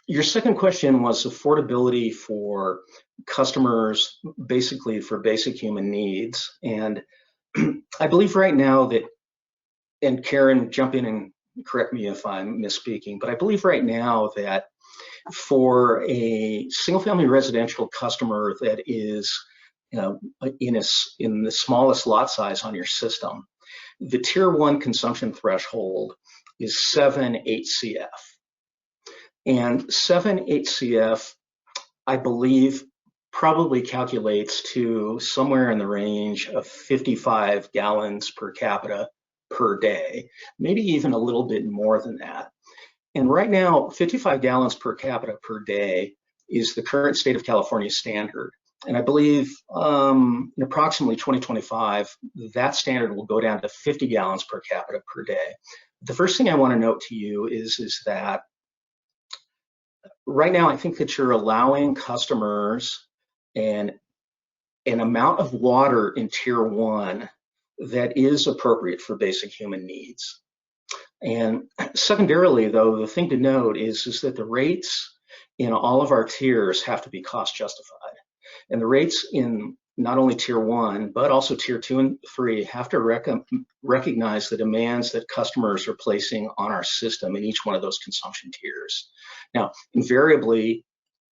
S11: Your second question was affordability for customers, basically for basic human needs. And I believe right now that, and Karen, jump in and correct me if I'm misspeaking, but I believe right now that for a single-family residential customer that is in the smallest lot size on your system, the tier 1 consumption threshold is 7 HCF. And 7 HCF, I believe, probably calculates to somewhere in the range of 55 gallons per capita per day, maybe even a little bit more than that. And right now, 55 gallons per capita per day is the current state of California standard. And I believe in approximately 2025, that standard will go down to 50 gallons per capita per day. The first thing I want to note to you is that right now, I think that you're allowing customers an amount of water in tier 1 that is appropriate for basic human needs. And secondarily, though, the thing to note is that the rates in all of our tiers have to be cost justified. And the rates in not only tier 1, but also tier 2 and 3 have to recognize the demands that customers are placing on our system in each one of those consumption tiers. Now, invariably,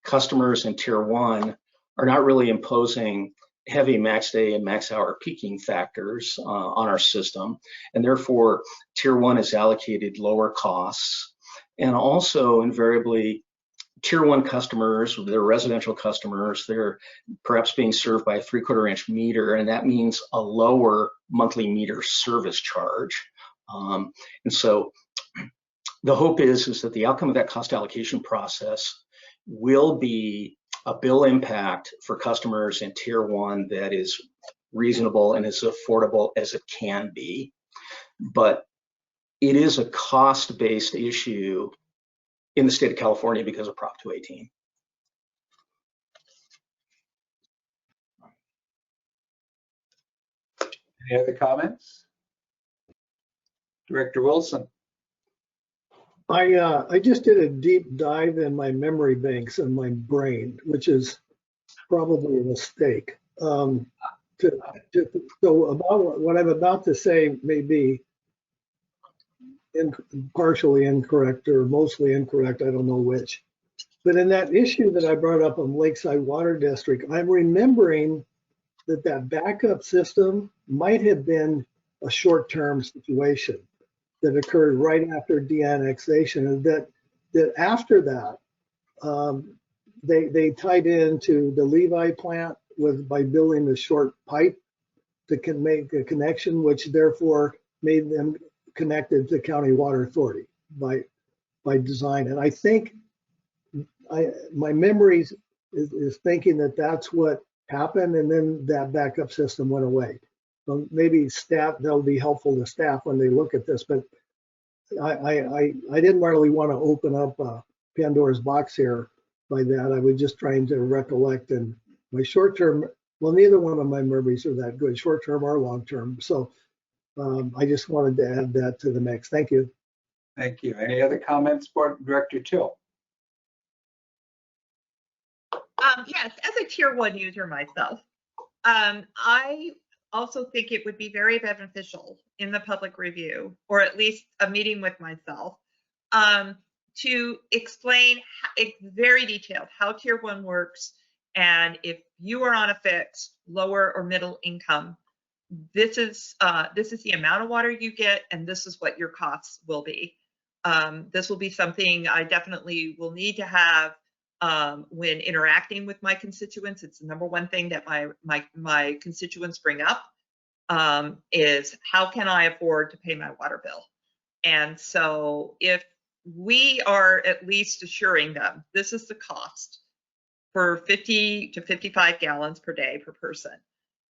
S11: customers in tier 1 are not really imposing heavy max day and max hour peaking factors on our system. And therefore, tier 1 is allocated lower costs. And also, invariably, tier 1 customers, they're residential customers, they're perhaps being served by a 3/4 inch meter, and that means a lower monthly meter service charge. And so the hope is that the outcome of that cost allocation process will be a bill impact for customers in tier 1 that is reasonable and as affordable as it can be. But it is a cost-based issue in the state of California because of Prop 218.
S1: Any other comments? Director Wilson.
S4: I just did a deep dive in my memory banks in my brain, which is probably a mistake. So about what I'm about to say may be partially incorrect or mostly incorrect, I don't know which. But in that issue that I brought up on Lakeside Water District, I'm remembering that backup system might have been a short-term situation that occurred right after de-annexation, and that after that, they tied into the Levi plant by building a short pipe that can make a connection, which therefore made them connected to County Water Authority by design. And I think my memory is thinking that that's what happened, and then that backup system went away. So maybe staff, that'll be helpful to staff when they look at this, but I didn't really want to open up Pandora's box here by that. I was just trying to recollect, and my short-term, well, neither one of my memories are that good, short-term or long-term. So I just wanted to add that to the mix. Thank you.
S1: Thank you. Any other comments, Board Director Till?
S7: Yes, as a tier 1 user myself, I also think it would be very beneficial in the public review, or at least a meeting with myself, to explain very detailed how tier 1 works, and if you are on a fixed lower or middle income, this is the amount of water you get, and this is what your costs will be. This will be something I definitely will need to have when interacting with my constituents. It's the number one thing that my constituents bring up, is how can I afford to pay my water bill? And so if we are at least assuring them this is the cost for 50 to 55 gallons per day per person,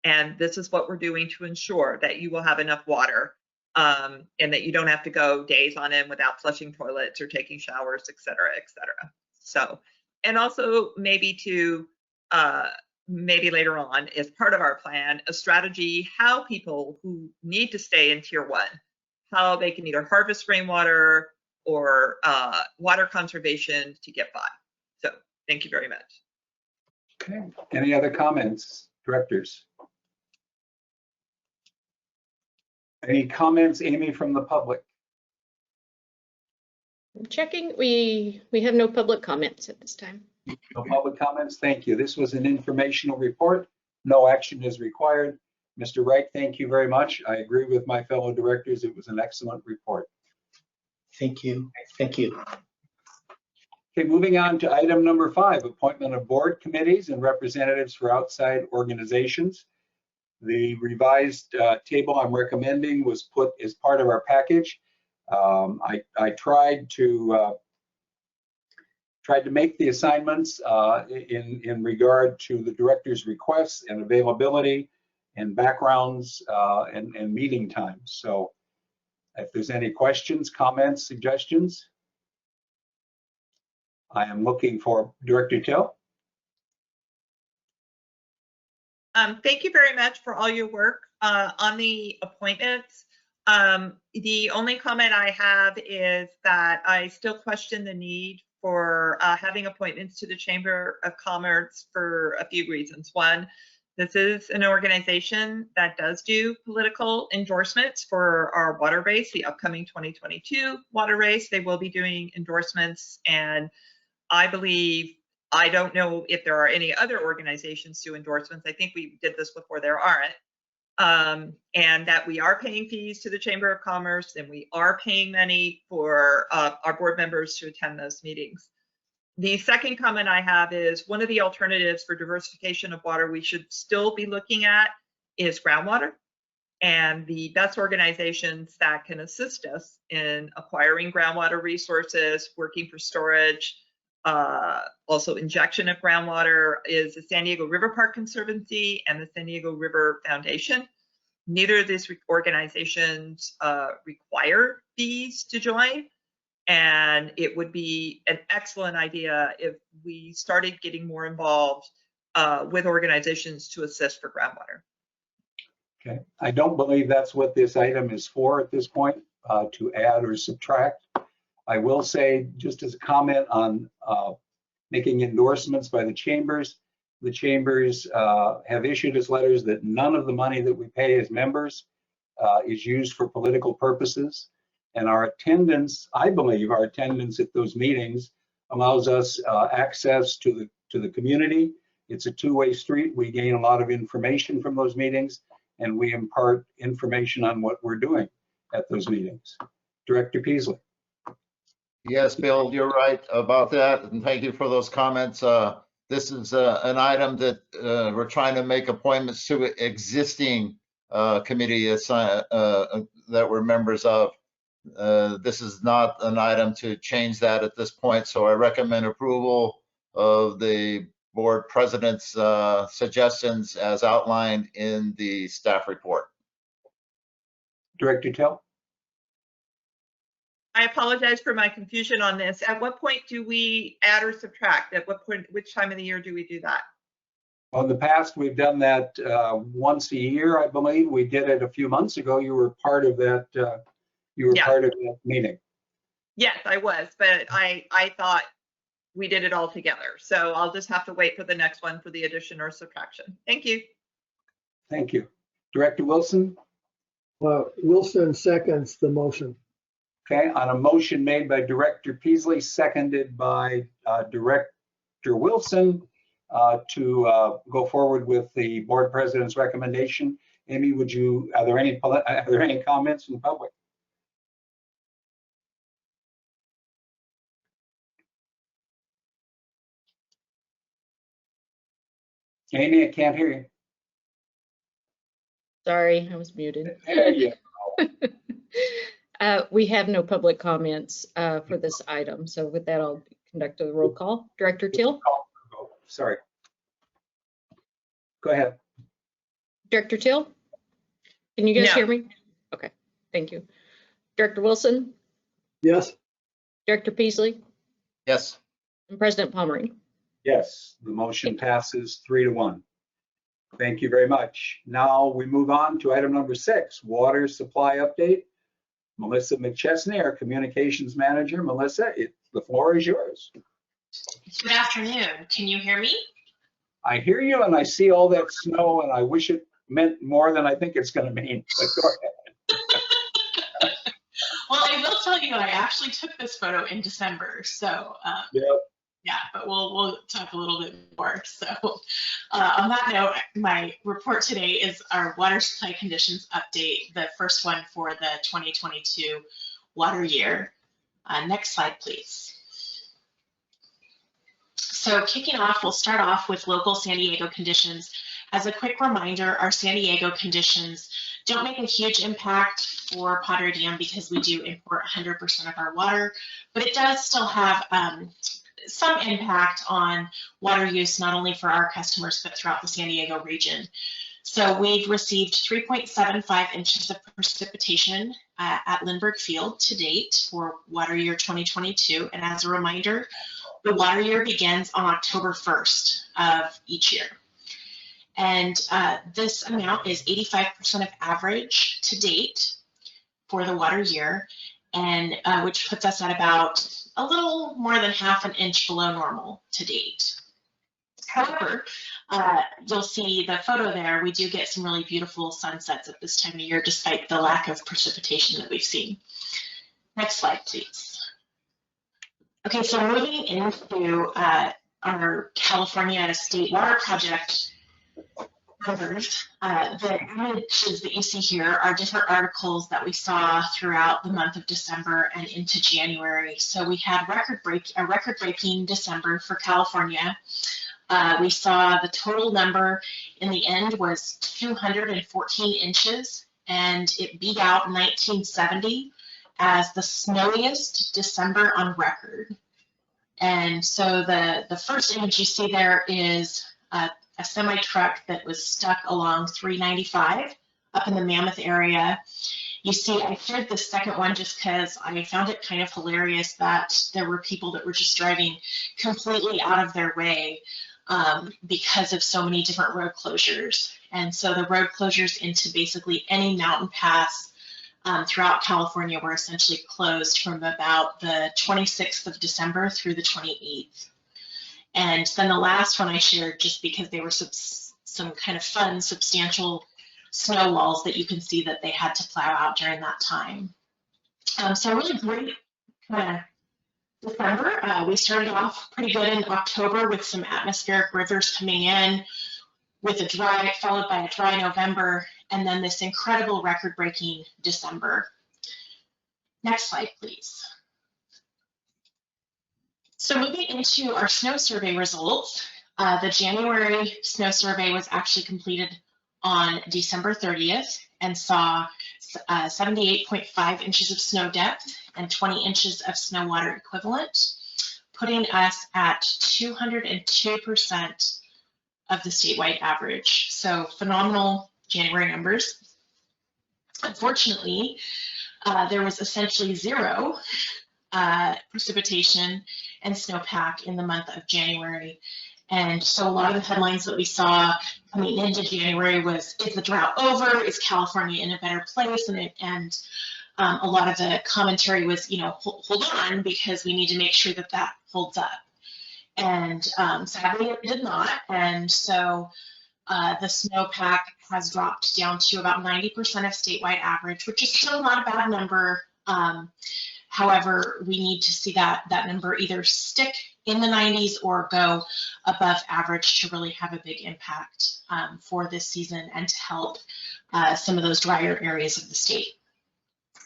S7: and this is what we're doing to ensure that you will have enough water, and that you don't have to go days on end without flushing toilets or taking showers, et cetera, et cetera. So, and also maybe to maybe later on, as part of our plan, a strategy how people who need to stay in tier 1, how they can either harvest rainwater or water conservation to get by. So thank you very much.
S1: Okay. Any other comments, directors? Any comments, Amy, from the public?
S2: Checking, we have no public comments at this time.
S1: No public comments. Thank you. This was an informational report. No action is required. Mr. Wright, thank you very much. I agree with my fellow directors. It was an excellent report.
S11: Thank you. Thank you.
S1: Okay, moving on to item number 5, appointment of board committees and representatives for outside organizations. The revised table I'm recommending was put as part of our package. I tried to make the assignments in regard to the director's requests and availability and backgrounds and meeting times. So if there's any questions, comments, suggestions, I am looking for Director Till.
S7: Thank you very much for all your work on the appointments. The only comment I have is that I still question the need for having appointments to the Chamber of Commerce for a few reasons. One, this is an organization that does do political endorsements for our water race, the upcoming 2022 water race. They will be doing endorsements, and I believe, I don't know if there are any other organizations do endorsements. I think we did this before, there aren't. And that we are paying fees to the Chamber of Commerce, and we are paying money for our board members to attend those meetings. The second comment I have is one of the alternatives for diversification of water we should still be looking at is groundwater. And the best organizations that can assist us in acquiring groundwater resources, working for storage, also injection of groundwater is the San Diego River Park Conservancy and the San Diego River Foundation. Neither of these organizations require fees to join. And it would be an excellent idea if we started getting more involved with organizations to assist for groundwater.
S1: Okay, I don't believe that's what this item is for at this point, to add or subtract. I will say, just as a comment on making endorsements by the chambers have issued us letters that none of the money that we pay as members is used for political purposes. And our attendance, I believe our attendance at those meetings allows us access to the community. It's a two-way street. We gain a lot of information from those meetings, and we impart information on what we're doing at those meetings. Director Peasley.
S3: Yes, Bill, you're right about that, and thank you for those comments. This is an item that we're trying to make appointments to existing committees that we're members of. This is not an item to change that at this point, so I recommend approval of the board president's suggestions as outlined in the staff report.
S1: Director Till.
S7: I apologize for my confusion on this. At what point do we add or subtract? At what point, which time of the year do we do that?
S1: Well, in the past, we've done that once a year, I believe. We did it a few months ago. You were part of that. Part of that meeting.
S7: Yes, I was, but I thought we did it all together. So I'll just have to wait for the next one for the addition or subtraction. Thank you.
S1: Thank you. Director Wilson.
S4: Wilson seconds the motion.
S1: Okay, on a motion made by Director Peasley, seconded by Director Wilson to go forward with the board president's recommendation. Amy, are there any comments from the public? Amy, I can't hear you.
S2: Sorry, I was muted.
S1: There you go.
S2: We have no public comments for this item. So with that, I'll conduct a roll call. Director Teal?
S1: Sorry. Go ahead.
S2: Director Teal? Can you guys
S7: No.
S2: hear me? Okay, thank you. Director Wilson?
S4: Yes.
S2: Director Peasley?
S3: Yes.
S2: And President Pomeroy?
S1: Yes, the motion passes 3-1. Thank you very much. Now we move on to item number 6, water supply update. Melissa McChesney, our communications manager. Melissa, the floor is yours.
S12: Good afternoon. Can you hear me?
S1: I hear you and I see all that snow and I wish it meant more than I think it's going to mean. But go ahead.
S12: Well, I will tell you, I actually took this photo in December. So
S1: Yep.
S12: yeah, but we'll talk a little bit more. So on that note, my report today is our water supply conditions update, the first one for the 2022 water year. Next slide, please. So kicking off, we'll start off with local San Diego conditions. As a quick reminder, our San Diego conditions don't make a huge impact for Padre Dam because we do import 100% of our water, but it does still have some impact on water use, not only for our customers, but throughout the San Diego region. So we've received 3.75 inches of precipitation at Lindbergh Field to date for water year 2022. And as a reminder, the water year begins on October 1st of each year. And this amount is 85% of average to date for the water year, and which puts us at about a little more than half an inch below normal to date. However, you'll see the photo there, we do get some really beautiful sunsets at this time of year despite the lack of precipitation that we've seen. Next slide, please. Okay, so moving into our California State Water Project, numbers. The images that you see here are different articles that we saw throughout the month of December and into January. So we had a record-breaking December for California. We saw the total number in the end was 214 inches, and it beat out 1970 as the snowiest December on record. And so the first image you see there is a semi-truck that was stuck along 395 up in the Mammoth area. You see, I shared the second one just because I found it kind of hilarious that there were people that were just driving completely out of their way because of so many different road closures. And so the road closures into basically any mountain pass throughout California were essentially closed from about the 26th of December through the 28th. And then the last one I shared, just because they were some kind of fun, substantial snow walls that you can see that they had to plow out during that time. So really great kind of December. We started off pretty good in October with some atmospheric rivers coming in, with a dry, followed by a dry November, and then this incredible record-breaking December. Next slide, please. So moving into our snow survey results, the January snow survey was actually completed on December 30th and saw 78.5 inches of snow depth and 20 inches of snow water equivalent, putting us at 202% of the statewide average. So phenomenal January numbers. Unfortunately, there was essentially zero precipitation and snowpack in the month of January. And so a lot of the headlines that we saw coming into January was, is the drought over? Is California in a better place? And a lot of the commentary was, you know, hold on, because we need to make sure that that holds up. And sadly, it did not. And so the snowpack has dropped down to about 90% of statewide average, which is still not a bad number. However, we need to see that number either stick in the 90s or go above average to really have a big impact for this season and to help some of those drier areas of the state.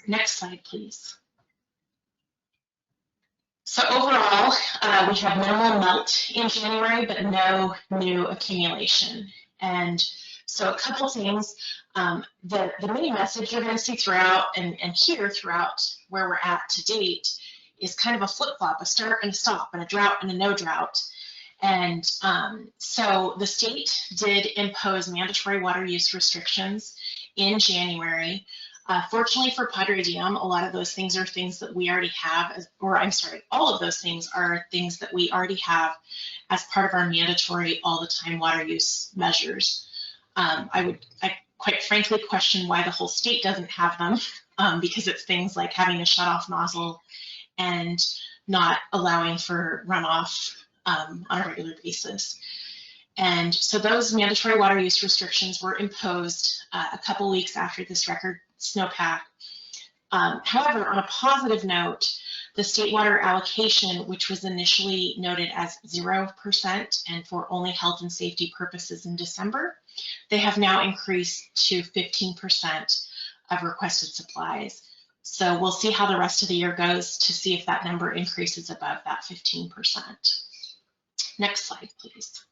S12: Next slide, please. So overall, we had minimal melt in January, but no new accumulation. And so a couple things, the main message you're going to see throughout and hear throughout where we're at to date is kind of a flip-flop, a start and a stop, and a drought and a no drought. And so the state did impose mandatory water use restrictions in January. Fortunately for Padre Dam, a lot of those things are things that we already have, or I'm sorry, all of those things are things that we already have as part of our mandatory all the time water use measures. I quite frankly question why the whole state doesn't have them, because it's things like having a shut-off nozzle and not allowing for runoff on a regular basis. And so those mandatory water use restrictions were imposed a couple weeks after this record snowpack. However, on a positive note, the state water allocation, which was initially noted as 0% and for only health and safety purposes in December, they have now increased to 15% of requested supplies. So we'll see how the rest of the year goes to see if that number increases above that 15%. Next slide, please.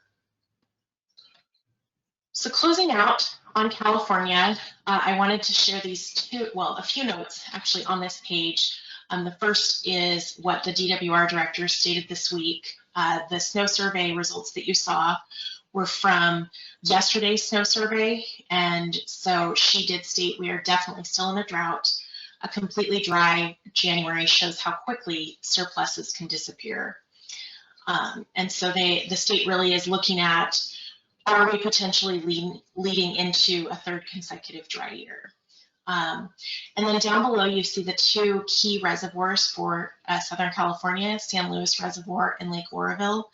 S12: So closing out on California, I wanted to share these a few notes actually on this page. The first is what the DWR director stated this week. The snow survey results that you saw were from yesterday's snow survey. And so she did state we are definitely still in a drought. A completely dry January shows how quickly surpluses can disappear. And so the state really is looking at, are we potentially leading into a third consecutive dry year? And then down below, you see the two key reservoirs for Southern California, San Luis Reservoir and Lake Oroville.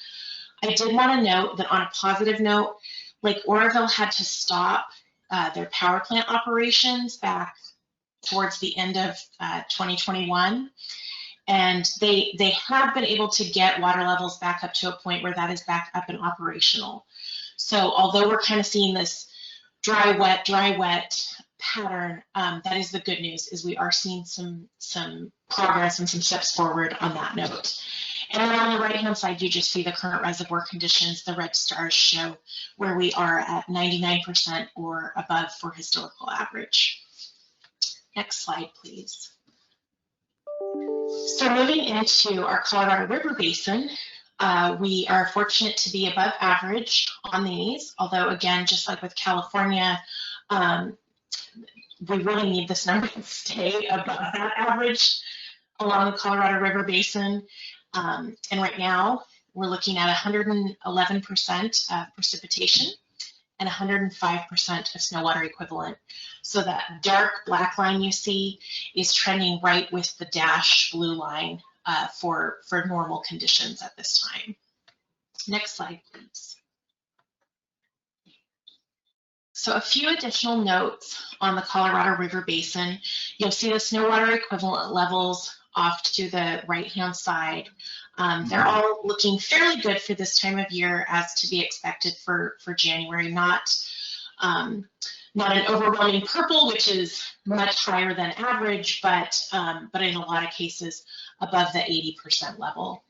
S12: I did want to note that on a positive note, Lake Oroville had to stop their power plant operations back towards the end of 2021. And they have been able to get water levels back up to a point where that is back up and operational. So although we're kind of seeing this dry, wet pattern, that is the good news, is we are seeing some progress and some steps forward on that note. And then on the right-hand side, you just see the current reservoir conditions. The red stars show where we are at 99% or above for historical average. Next slide, please. So moving into our Colorado River Basin, we are fortunate to be above average on these, although again, just like with California, we really need this number to stay above that average along the Colorado River Basin. And right now, we're looking at 111% of precipitation and 105% of snow water equivalent. So that dark black line you see is trending right with the dash blue line for normal conditions at this time. Next slide, please. So a few additional notes on the Colorado River Basin. You'll see the snow water equivalent levels off to the right-hand side. They're all looking fairly good for this time of year, as to be expected for January. Not an overwhelming purple, which is much higher than average, but in a lot of cases above the 80% level.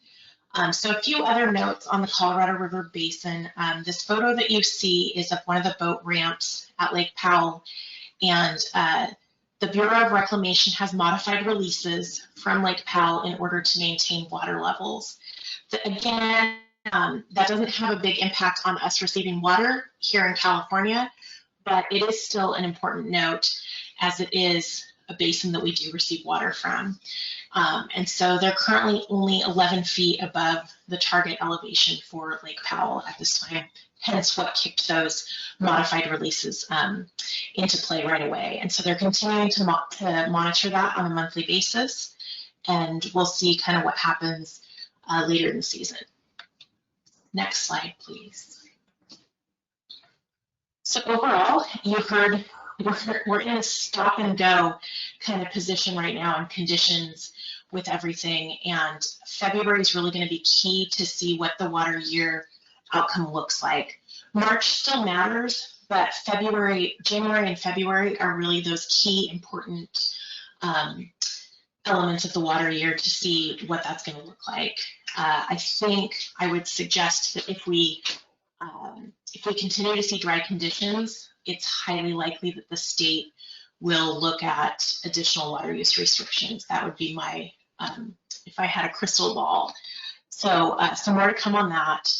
S12: So a few other notes on the Colorado River Basin. This photo that you see is of one of the boat ramps at Lake Powell, and the Bureau of Reclamation has modified releases from Lake Powell in order to maintain water levels. Again, that doesn't have a big impact on us receiving water here in California, but it is still an important note, as it is a basin that we do receive water from. And so they're currently only 11 feet above the target elevation for Lake Powell at this time, hence what kicked those modified releases into play right away. And so they're continuing to monitor that on a monthly basis, and we'll see kind of what happens later in the season. Next slide, please. So overall, you heard we're in a stop and go kind of position right now in conditions with everything, and February is really going to be key to see what the water year outcome looks like. March still matters, but January and February are really those key important elements of the water year to see what that's going to look like. I think I would suggest that if we continue to see dry conditions, it's highly likely that the state will look at additional water use restrictions. That would be my, if I had a crystal ball. So some more to come on that.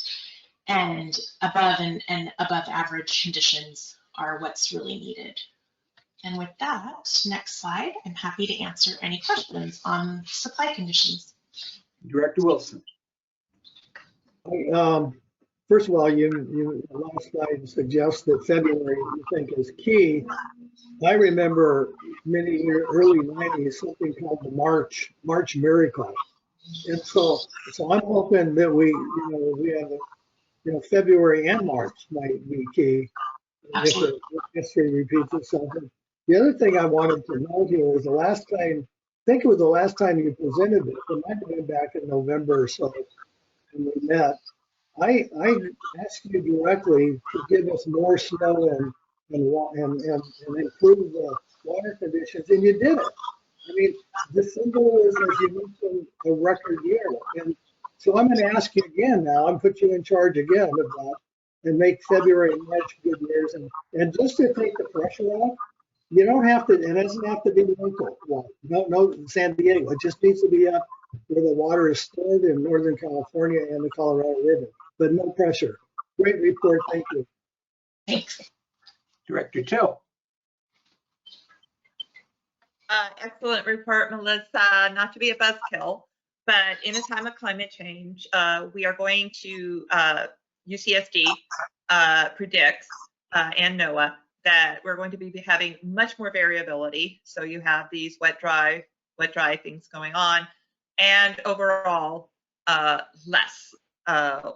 S12: And above and above average conditions are what's really needed. And with that, next slide, I'm happy to answer any questions on supply conditions.
S1: Director Wilson.
S4: First of all, the last slide suggests that February you think is key. I remember early 90s, something called the March Miracle. And so I'm hoping that we have February and March might be key if history repeats itself. And the other thing I wanted to know here was the last time, I think it was the last time you presented this, it might have been back in November or so, when we met. I asked you directly to give us more snow and improve the water conditions, and you did it. I mean, December was, as you mentioned, a record year. And so I'm going to ask you again now, I'm put you in charge again of that, and make February and March good years. And just to take the pressure off, you don't have to, it doesn't have to be local. Well, no, San Diego. It just needs to be up where the water is stored in Northern California and the Colorado River, but no pressure. Great report, thank you.
S12: Thanks.
S1: Director Till.
S7: Excellent report, Melissa. Not to be a buzzkill, but in a time of climate change, we are going to, UCSD predicts, and NOAA, that we're going to be having much more variability. So you have these wet, dry things going on, and overall less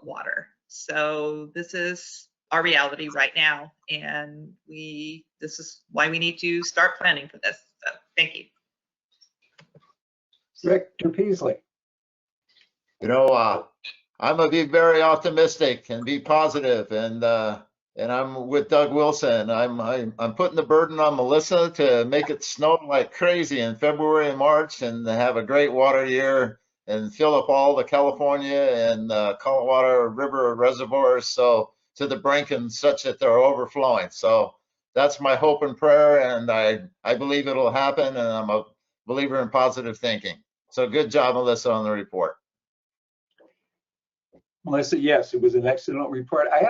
S7: water. So this is our reality right now, and this is why we need to start planning for this. So thank you.
S1: Director Peasley.
S3: I'm going to be very optimistic and be positive, and And I'm with Doug Wilson. I'm putting the burden on Melissa to make it snow like crazy in February and March and have a great water year and fill up all the California and Colorado River reservoirs so to the brink and such that they're overflowing. So that's my hope and prayer, and I believe it'll happen, and I'm a believer in positive thinking. So good job, Melissa, on the report.
S1: Melissa, yes, it was an excellent report. I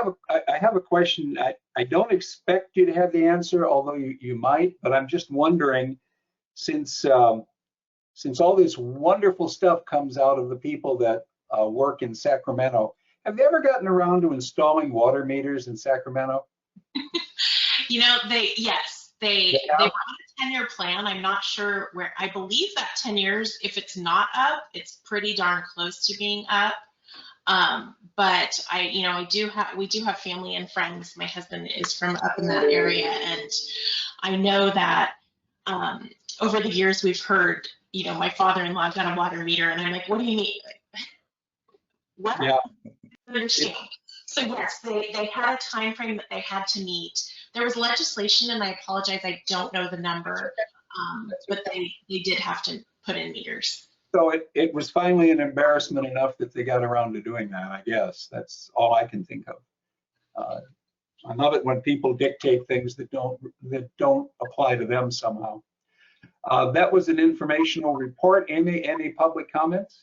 S1: have a question. I don't expect you to have the answer, although you might, but I'm just wondering, since all this wonderful stuff comes out of the people that work in Sacramento, have they ever gotten around to installing water meters in Sacramento?
S12: You know, they were on a 10-year plan. I'm not sure where. I believe that 10 years, if it's not up, it's pretty darn close to being up. But we do have family and friends. My husband is from up in that area, and I know that over the years we've heard, my father-in-law got a water meter, and I'm like, what do you mean? What?
S1: Yeah.
S12: I understand. So yes, they had a time frame that they had to meet. There was legislation, and I apologize, I don't know the number, but they did have to put in meters.
S1: So it was finally an embarrassment enough that they got around to doing that, I guess. That's all I can think of. I love it when people dictate things that don't apply to them somehow. That was an informational report. Any public comments?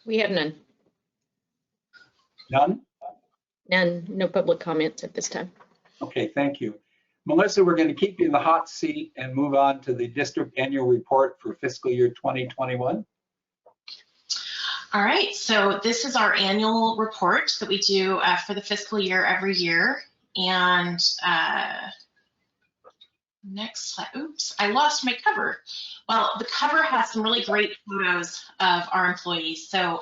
S2: We have none.
S1: None?
S2: None, no public comments at this time.
S1: Okay, thank you. Melissa, we're going to keep you in the hot seat and move on to the district annual report for fiscal year 2021.
S12: All right, so this is our annual report that we do for the fiscal year every year. And next slide, oops, I lost my cover. Well, the cover has some really great photos of our employees. So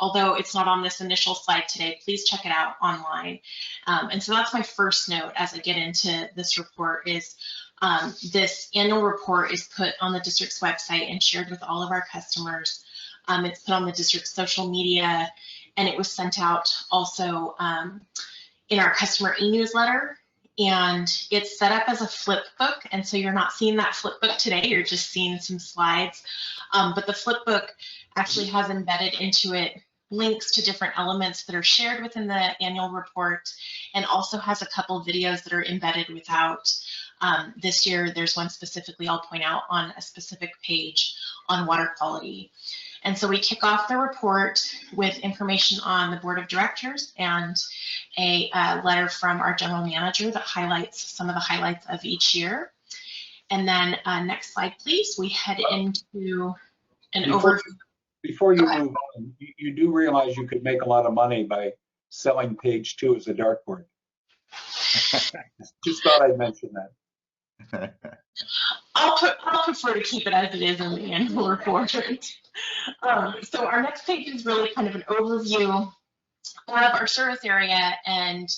S12: although it's not on this initial slide today, please check it out online. And so that's my first note as I get into this report is this annual report is put on the district's website and shared with all of our customers. It's put on the district's social media, and it was sent out also in our customer e-newsletter. And it's set up as a flip book, and so you're not seeing that flip book today, you're just seeing some slides. But the flip book actually has embedded into it links to different elements that are shared within the annual report, and also has a couple videos that are embedded without. This year, there's one specifically I'll point out on a specific page on water quality. And so we kick off the report with information on the board of directors and a letter from our general manager that highlights some of the highlights of each year. And then next slide, please. We head into an overview.
S1: Before you move on, you do realize you could make a lot of money by selling page 2 as a dartboard. Just thought I'd mention that.
S12: I'll prefer to keep it as it is in the annual report. So our next page is really kind of an overview of our service area and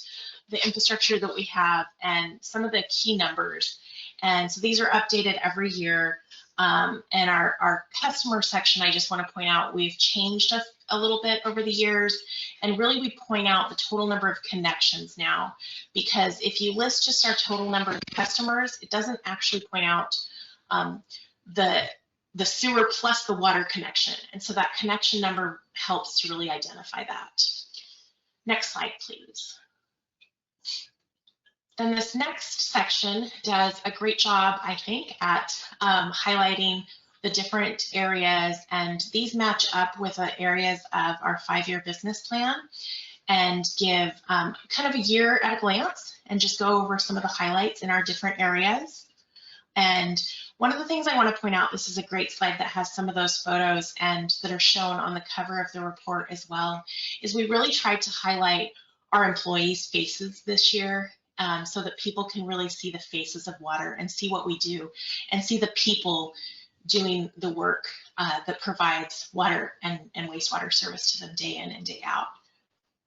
S12: the infrastructure that we have and some of the key numbers. And so these are updated every year. And our customer section, I just want to point out, we've changed a little bit over the years. And really we point out the total number of connections now, because if you list just our total number of customers, it doesn't actually point out the sewer plus the water connection. And so that connection number helps to really identify that. Next slide, please. Then this next section does a great job, I think, at highlighting the different areas, and these match up with the areas of our 5-year business plan and give kind of a year at a glance and just go over some of the highlights in our different areas. And one of the things I want to point out, this is a great slide that has some of those photos and that are shown on the cover of the report as well, is we really tried to highlight our employees' faces this year so that people can really see the faces of water and see what we do and see the people doing the work that provides water and wastewater service to them day in and day out.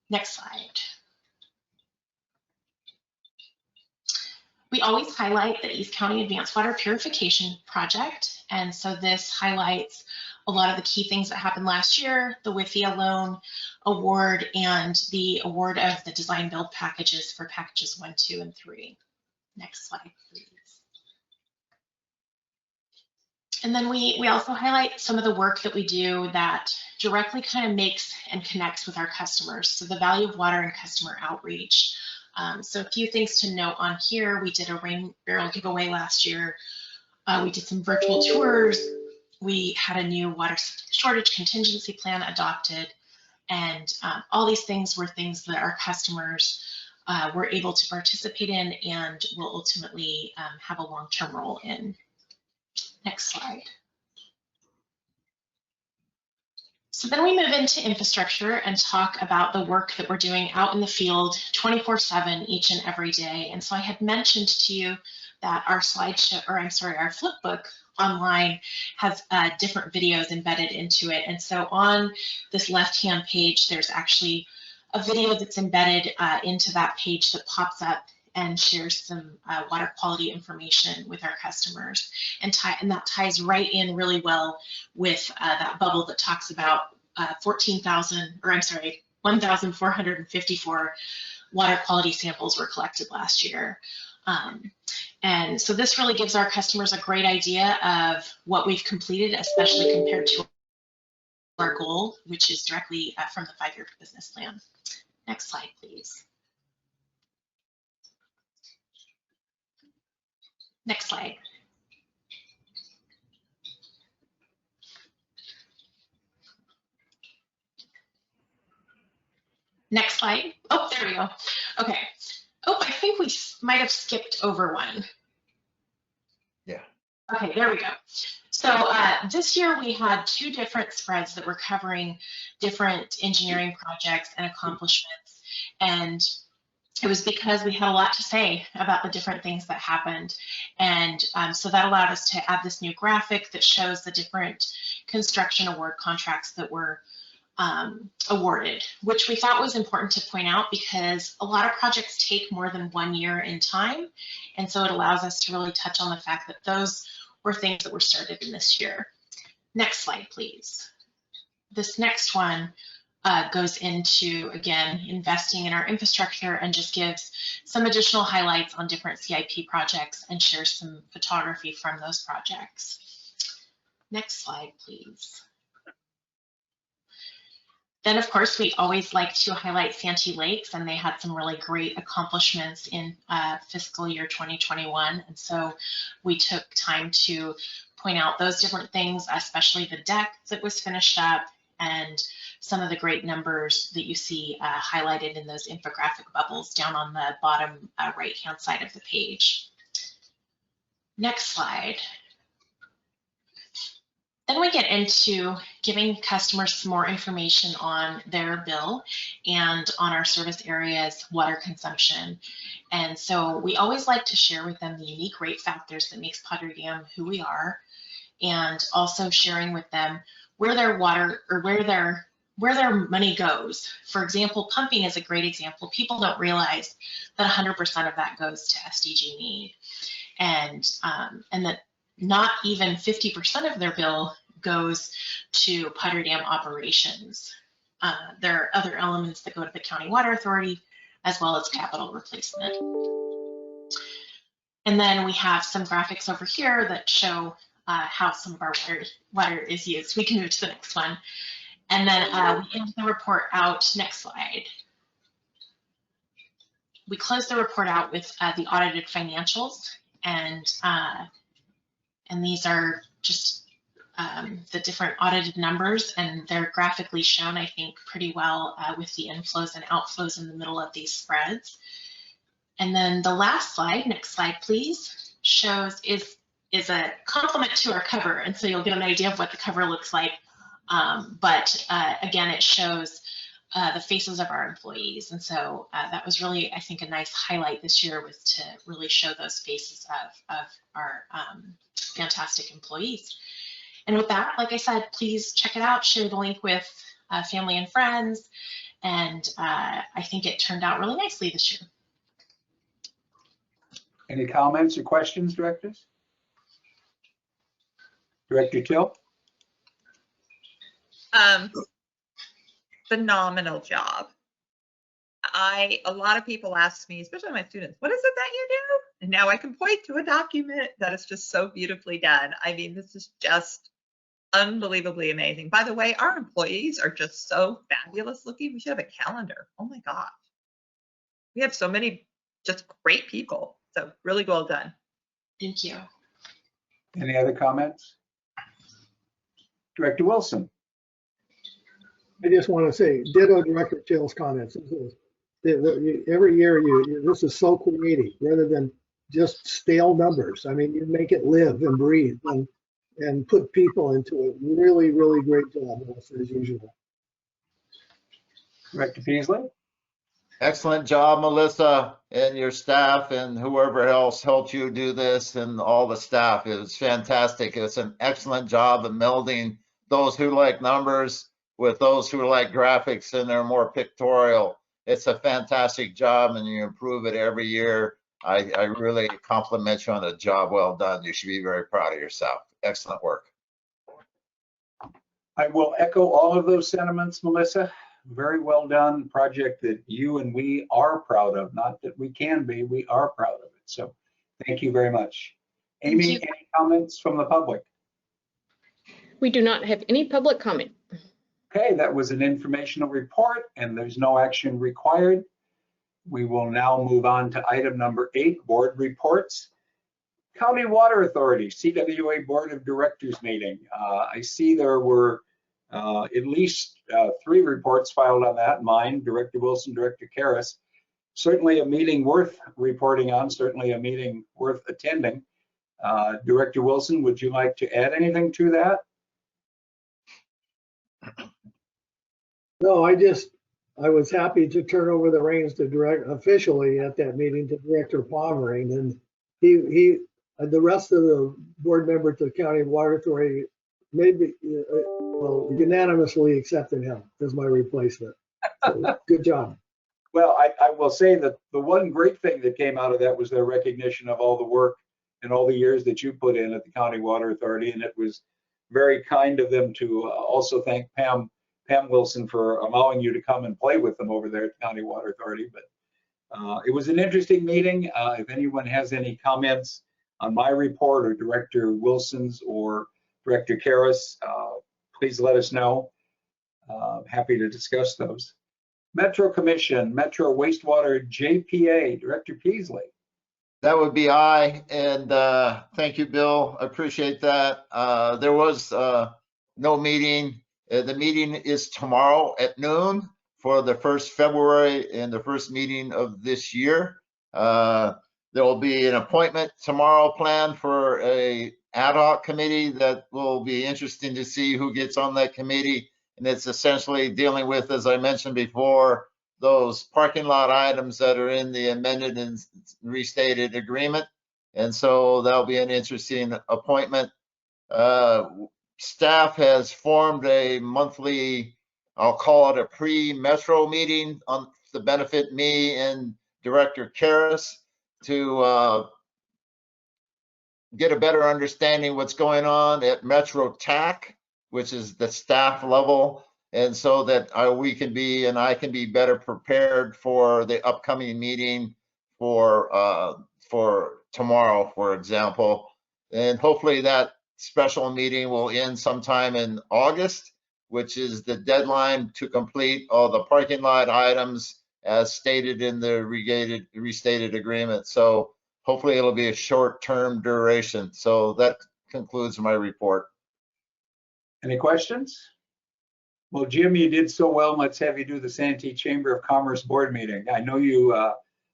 S12: Next slide. We always highlight the East County Advanced Water Purification Project, and so this highlights a lot of the key things that happened last year, the WIFIA loan award and the award of the design build packages for packages 1, 2, and 3. Next slide, please. And then we also highlight some of the work that we do that directly kind of makes and connects with our customers. So the value of water and customer outreach. So a few things to note on here. We did a rain barrel giveaway last year. We did some virtual tours. We had a new water shortage contingency plan adopted. And all these things were things that our customers were able to participate in and will ultimately have a long-term role in. Next slide. So then we move into infrastructure and talk about the work that we're doing out in the field 24/7 each and every day. And so I had mentioned to you that our slideshow, or I'm sorry, our flipbook online has different videos embedded into it. And so on this left-hand page, there's actually a video that's embedded into that page that pops up and shares some water quality information with our customers. And that ties right in really well with that bubble that talks about 1,454 water quality samples were collected last year. And so this really gives our customers a great idea of what we've completed, especially compared to our goal, which is directly from the 5-year business plan. Next slide, please. Next slide. Next slide. Oh, there we go. Okay. Oh, I think we might have skipped over one.
S3: Yeah.
S12: Okay, there we go. So this year we had 2 different spreads that were covering different engineering projects and accomplishments. And it was because we had a lot to say about the different things that happened. And so that allowed us to add this new graphic that shows the different construction award contracts that were awarded, which we thought was important to point out because a lot of projects take more than 1 year in time. And so it allows us to really touch on the fact that those were things that were started in this year. Next slide, please. This next one goes into, again, investing in our infrastructure and just gives some additional highlights on different CIP projects and shares some photography from those projects. Next slide, please. Then, of course, we always like to highlight Santee Lakes, and they had some really great accomplishments in fiscal year 2021. And so we took time to point out those different things, especially the deck that was finished up and some of the great numbers that you see highlighted in those infographic bubbles down on the bottom right-hand side of the page. Next slide. Then we get into giving customers some more information on their bill and on our service areas water consumption. And so we always like to share with them the unique rate factors that makes Padre Dam who we are, and also sharing with them where their water or where their money goes. For example, pumping is a great example. People don't realize that 100% of that goes to SDG&E, and that not even 50% of their bill goes to Padre Dam operations. There are other elements that go to the County Water Authority, as well as capital replacement. And then we have some graphics over here that show how some of our water is used. We can move to the next one. And then we end the report out. Next slide. We close the report out with the audited financials, and these are just the different audited numbers, and they're graphically shown, I think, pretty well with the inflows and outflows in the middle of these spreads. And then the last slide, next slide, please, shows is a complement to our cover, and so you'll get an idea of what the cover looks like. But again, it shows the faces of our employees. And so that was really, I think, a nice highlight this year, was to really show those faces of our fantastic employees. And with that, like I said, please check it out, share the link with family and friends. And I think it turned out really nicely this year.
S1: Any comments or questions, directors? Director Till?
S7: Phenomenal job. A lot of people ask me, especially my students, what is it that you do? And now I can point to a document that is just so beautifully done. I mean, this is just unbelievably amazing. By the way, our employees are just so fabulous looking. We should have a calendar. Oh my gosh. We have so many just great people. So really well done.
S12: Thank you.
S1: Any other comments? Director Wilson.
S4: I just want to say, ditto Director Till's comments. Every year, this is so creative, rather than just stale numbers. I mean, you make it live and breathe and put people into it. Really, really great job, Melissa, as usual.
S1: Director Peasley.
S3: Excellent job, Melissa, and your staff and whoever else helped you do this, and all the staff. It was fantastic. It's an excellent job of melding those who like numbers with those who like graphics, and they're more pictorial. It's a fantastic job, and you improve it every year. I really compliment you on a job well done. You should be very proud of yourself. Excellent work.
S1: I will echo all of those sentiments, Melissa. Very well done project that you and we are proud of. Not that we can be, we are proud of it. So thank you very much. Amy, any comments from the public?
S2: We do not have any public comment.
S1: Okay, that was an informational report and there's no action required. We will now move on to item number 8, board reports. County Water Authority, CWA Board of Directors meeting. I see there were at least 3 reports filed on that. Mine, Director Wilson, Director Karras. Certainly a meeting worth reporting on, certainly a meeting worth attending. Director Wilson, would you like to add anything to that?
S4: No, I was happy to turn over the reins to officially at that meeting to Director Pommering, and the rest of the board members of the County Water Authority unanimously accepted him as my replacement. So, good job.
S1: Well, I will say that the one great thing that came out of that was their recognition of all the work and all the years that you put in at the County Water Authority, and it was very kind of them to also thank Pam Wilson for allowing you to come and play with them over there at the County Water Authority. But it was an interesting meeting. If anyone has any comments on my report or Director Wilson's or Director Karras, please let us know. Happy to discuss those. Metro Commission, Metro Wastewater JPA, Director Peasley.
S3: That would be I, and thank you, Bill. I appreciate that. There was no meeting. The meeting is tomorrow at noon for the 1st February and the first meeting of this year. There will be an appointment tomorrow planned for a ad hoc committee that will be interesting to see who gets on that committee. And it's essentially dealing with, as I mentioned before, those parking lot items that are in the amended and restated agreement. And so that'll be an interesting appointment. Staff has formed a monthly, I'll call it a pre-Metro meeting to benefit me and Director Karras to get a better understanding what's going on at Metro TAC, which is the staff level, and so that we can be and I can be better prepared for the upcoming meeting for tomorrow, for example. And hopefully that special meeting will end sometime in August, which is the deadline to complete all the parking lot items as stated in the restated agreement. So hopefully it'll be a short-term duration. So that concludes my report.
S1: Any questions? Well, Jim, you did so well. Let's have you do the Santee Chamber of Commerce board meeting. I know you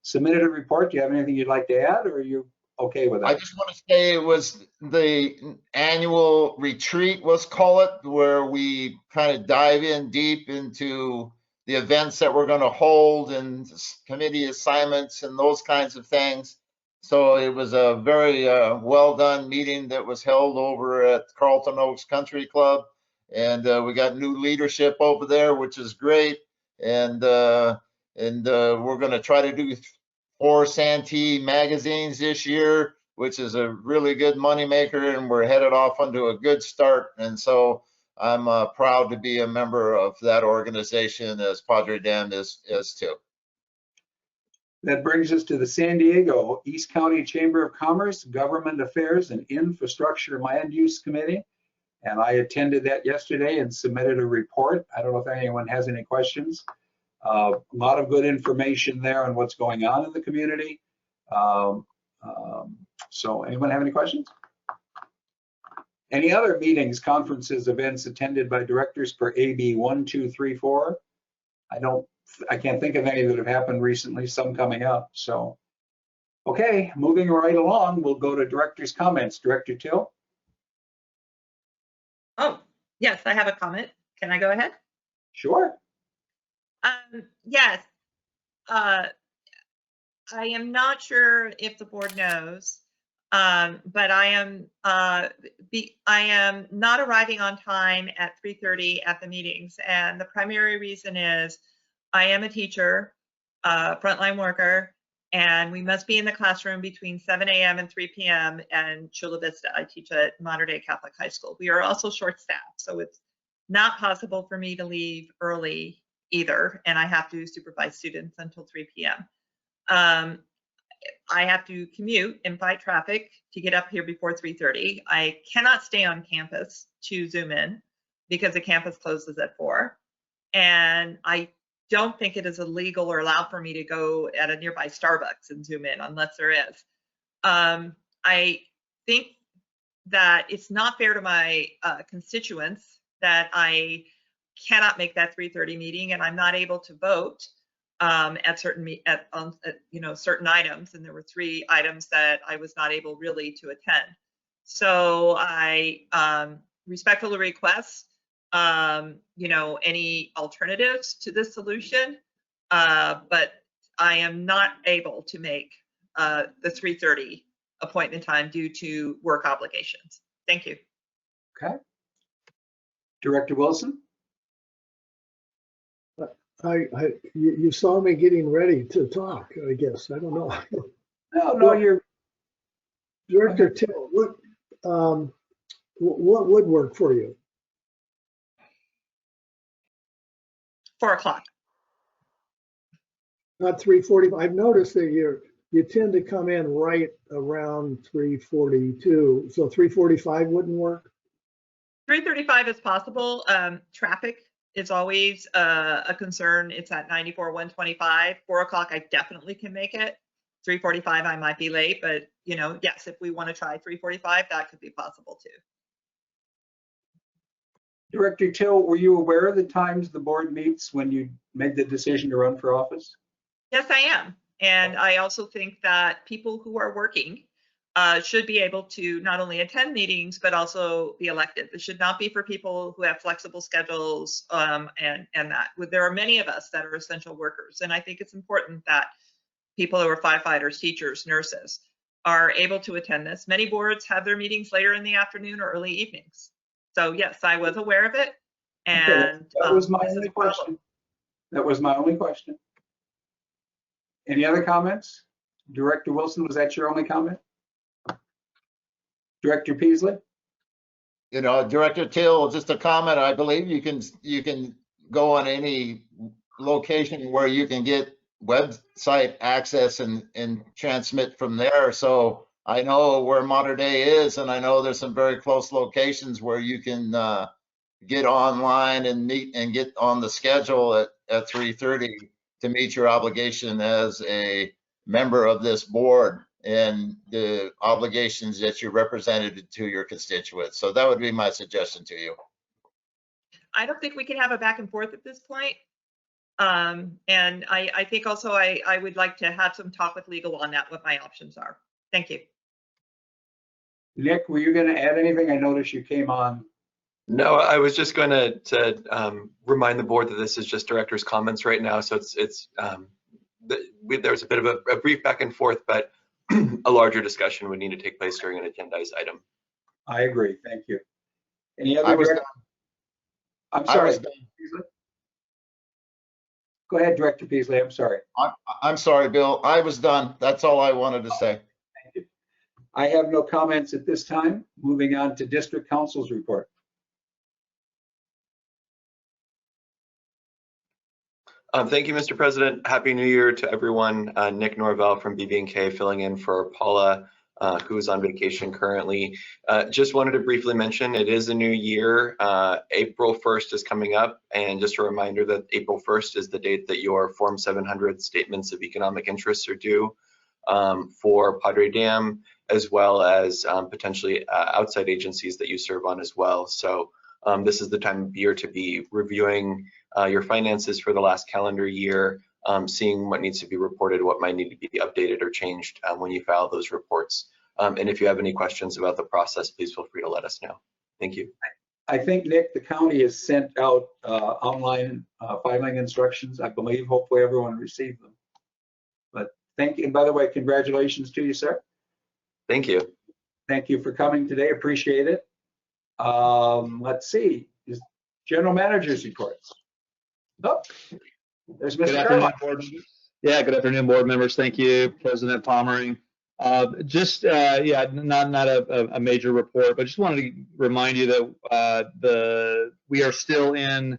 S1: submitted a report. Do you have anything you'd like to add, or are you okay with that?
S3: I just want to say it was the annual retreat, let's call it, where we kind of dive in deep into the events that we're going to hold and committee assignments and those kinds of things. So it was a very well done meeting that was held over at Carlton Oaks Country Club. And we got new leadership over there, which is great. And we're going to try to do 4 Santee magazines this year, which is a really good moneymaker, and we're headed off onto a good start. And so I'm proud to be a member of that organization, as Padre Dam is too.
S1: That brings us to the San Diego East County Chamber of Commerce, Government Affairs and Infrastructure Land Use Committee. And I attended that yesterday and submitted a report. I don't know if anyone has any questions. A lot of good information there on what's going on in the community. So anyone have any questions? Any other meetings, conferences, events attended by directors per AB 1234? I can't think of any that have happened recently, some coming up. So, okay, moving right along, we'll go to director's comments. Director Till?
S7: Oh, yes, I have a comment. Can I go ahead?
S1: Sure.
S7: Yes. I am not sure if the board knows, but I am not arriving on time at 3:30 at the meetings. And the primary reason is I am a teacher, frontline worker, and we must be in the classroom between 7 a.m. and 3 p.m. and Chula Vista. I teach at Mater Dei Catholic High School. We are also short-staffed, so it's not possible for me to leave early either, and I have to supervise students until 3 p.m. I have to commute and fight traffic to get up here before 3:30. I cannot stay on campus to Zoom in because the campus closes at 4. And I don't think it is illegal or allowed for me to go at a nearby Starbucks and Zoom in unless there is. I think that it's not fair to my constituents that I cannot make that 3:30 meeting and I'm not able to vote at certain certain items, and there were 3 items that I was not able really to attend. So I respectfully request any alternatives to this solution, but I am not able to make the 3:30 appointment time due to work obligations. Thank you.
S1: Okay. Director Wilson?
S4: You saw me getting ready to talk, I guess. I don't know.
S1: No, you're.
S4: Director Till, what would work for you?
S7: 4 o'clock.
S4: Not 3:40. I've noticed that you tend to come in right around 3:42. So 3:45 wouldn't work?
S7: 3:35 is possible. Traffic is always a concern. It's at 94-125. 4 o'clock, I definitely can make it. 3:45, I might be late, but yes, if we want to try 3:45, that could be possible too.
S1: Director Till, were you aware of the times the board meets when you made the decision to run for office?
S7: Yes, I am. And I also think that people who are working should be able to not only attend meetings, but also be elected. This should not be for people who have flexible schedules and that. There are many of us that are essential workers. And I think it's important that people who are firefighters, teachers, nurses are able to attend this. Many boards have their meetings later in the afternoon or early evenings. So yes, I was aware of it. And
S1: that was my only question. That was my only question. Any other comments? Director Wilson, was that your only comment? Director Peasley?
S3: Director Till, just a comment. I believe you can go on any location where you can get website access and transmit from there. So I know where Mater Dei is, and I know there's some very close locations where you can get online and meet and get on the schedule at 3:30 to meet your obligation as a member of this board and the obligations that you represented to your constituents. So that would be my suggestion to you.
S7: I don't think we can have a back and forth at this point. And I think also I would like to have some talk with legal on that, what my options are. Thank you.
S1: Nick, were you going to add anything? I noticed you came on.
S9: No, I was just going to remind the board that this is just director's comments right now. So there's a bit of a brief back and forth, but a larger discussion would need to take place during an agendized item.
S1: I agree. Thank you. Any other? I'm sorry. Go ahead, Director Peasley. I'm sorry.
S3: I'm sorry, Bill. I was done. That's all I wanted to say.
S1: Thank you. I have no comments at this time. Moving on to District Council's report.
S9: Thank you, Mr. President. Happy New Year to everyone. Nick Norvell from BB&K filling in for Paula, who is on vacation currently. Just wanted to briefly mention it is a new year. April 1st is coming up, and just a reminder that April 1st is the date that your Form 700 statements of economic interests are due for Padre Dam, as well as potentially outside agencies that you serve on as well. So this is the time of year to be reviewing your finances for the last calendar year, seeing what needs to be reported, what might need to be updated or changed when you file those reports. And if you have any questions about the process, please feel free to let us know. Thank you.
S1: I think, Nick, the county has sent out online filing instructions, I believe. Hopefully everyone received them. But thank you. And by the way, congratulations to you, sir.
S9: Thank you.
S1: Thank you for coming today. Appreciate it. Let's see. General Manager's reports. Oh, there's Mr. Carlisle.
S13: Yeah, good afternoon, board members. Thank you, President Pommering. Yeah, not a major report, but just wanted to remind you that we are still in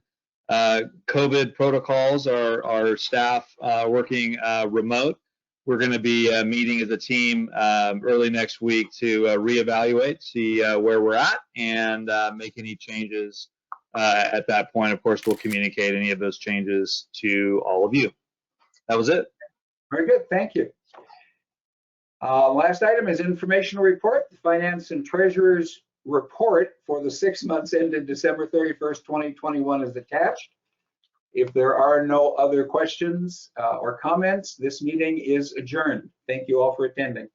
S13: COVID protocols. Our staff working remote. We're going to be meeting as a team early next week to reevaluate, see where we're at, and make any changes. At that point, of course, we'll communicate any of those changes to all of you. That was it.
S1: Very good. Thank you. Last item is informational report. The Finance and Treasurer's report for the 6 months ended December 31st, 2021 is attached. If there are no other questions or comments, this meeting is adjourned. Thank you all for attending.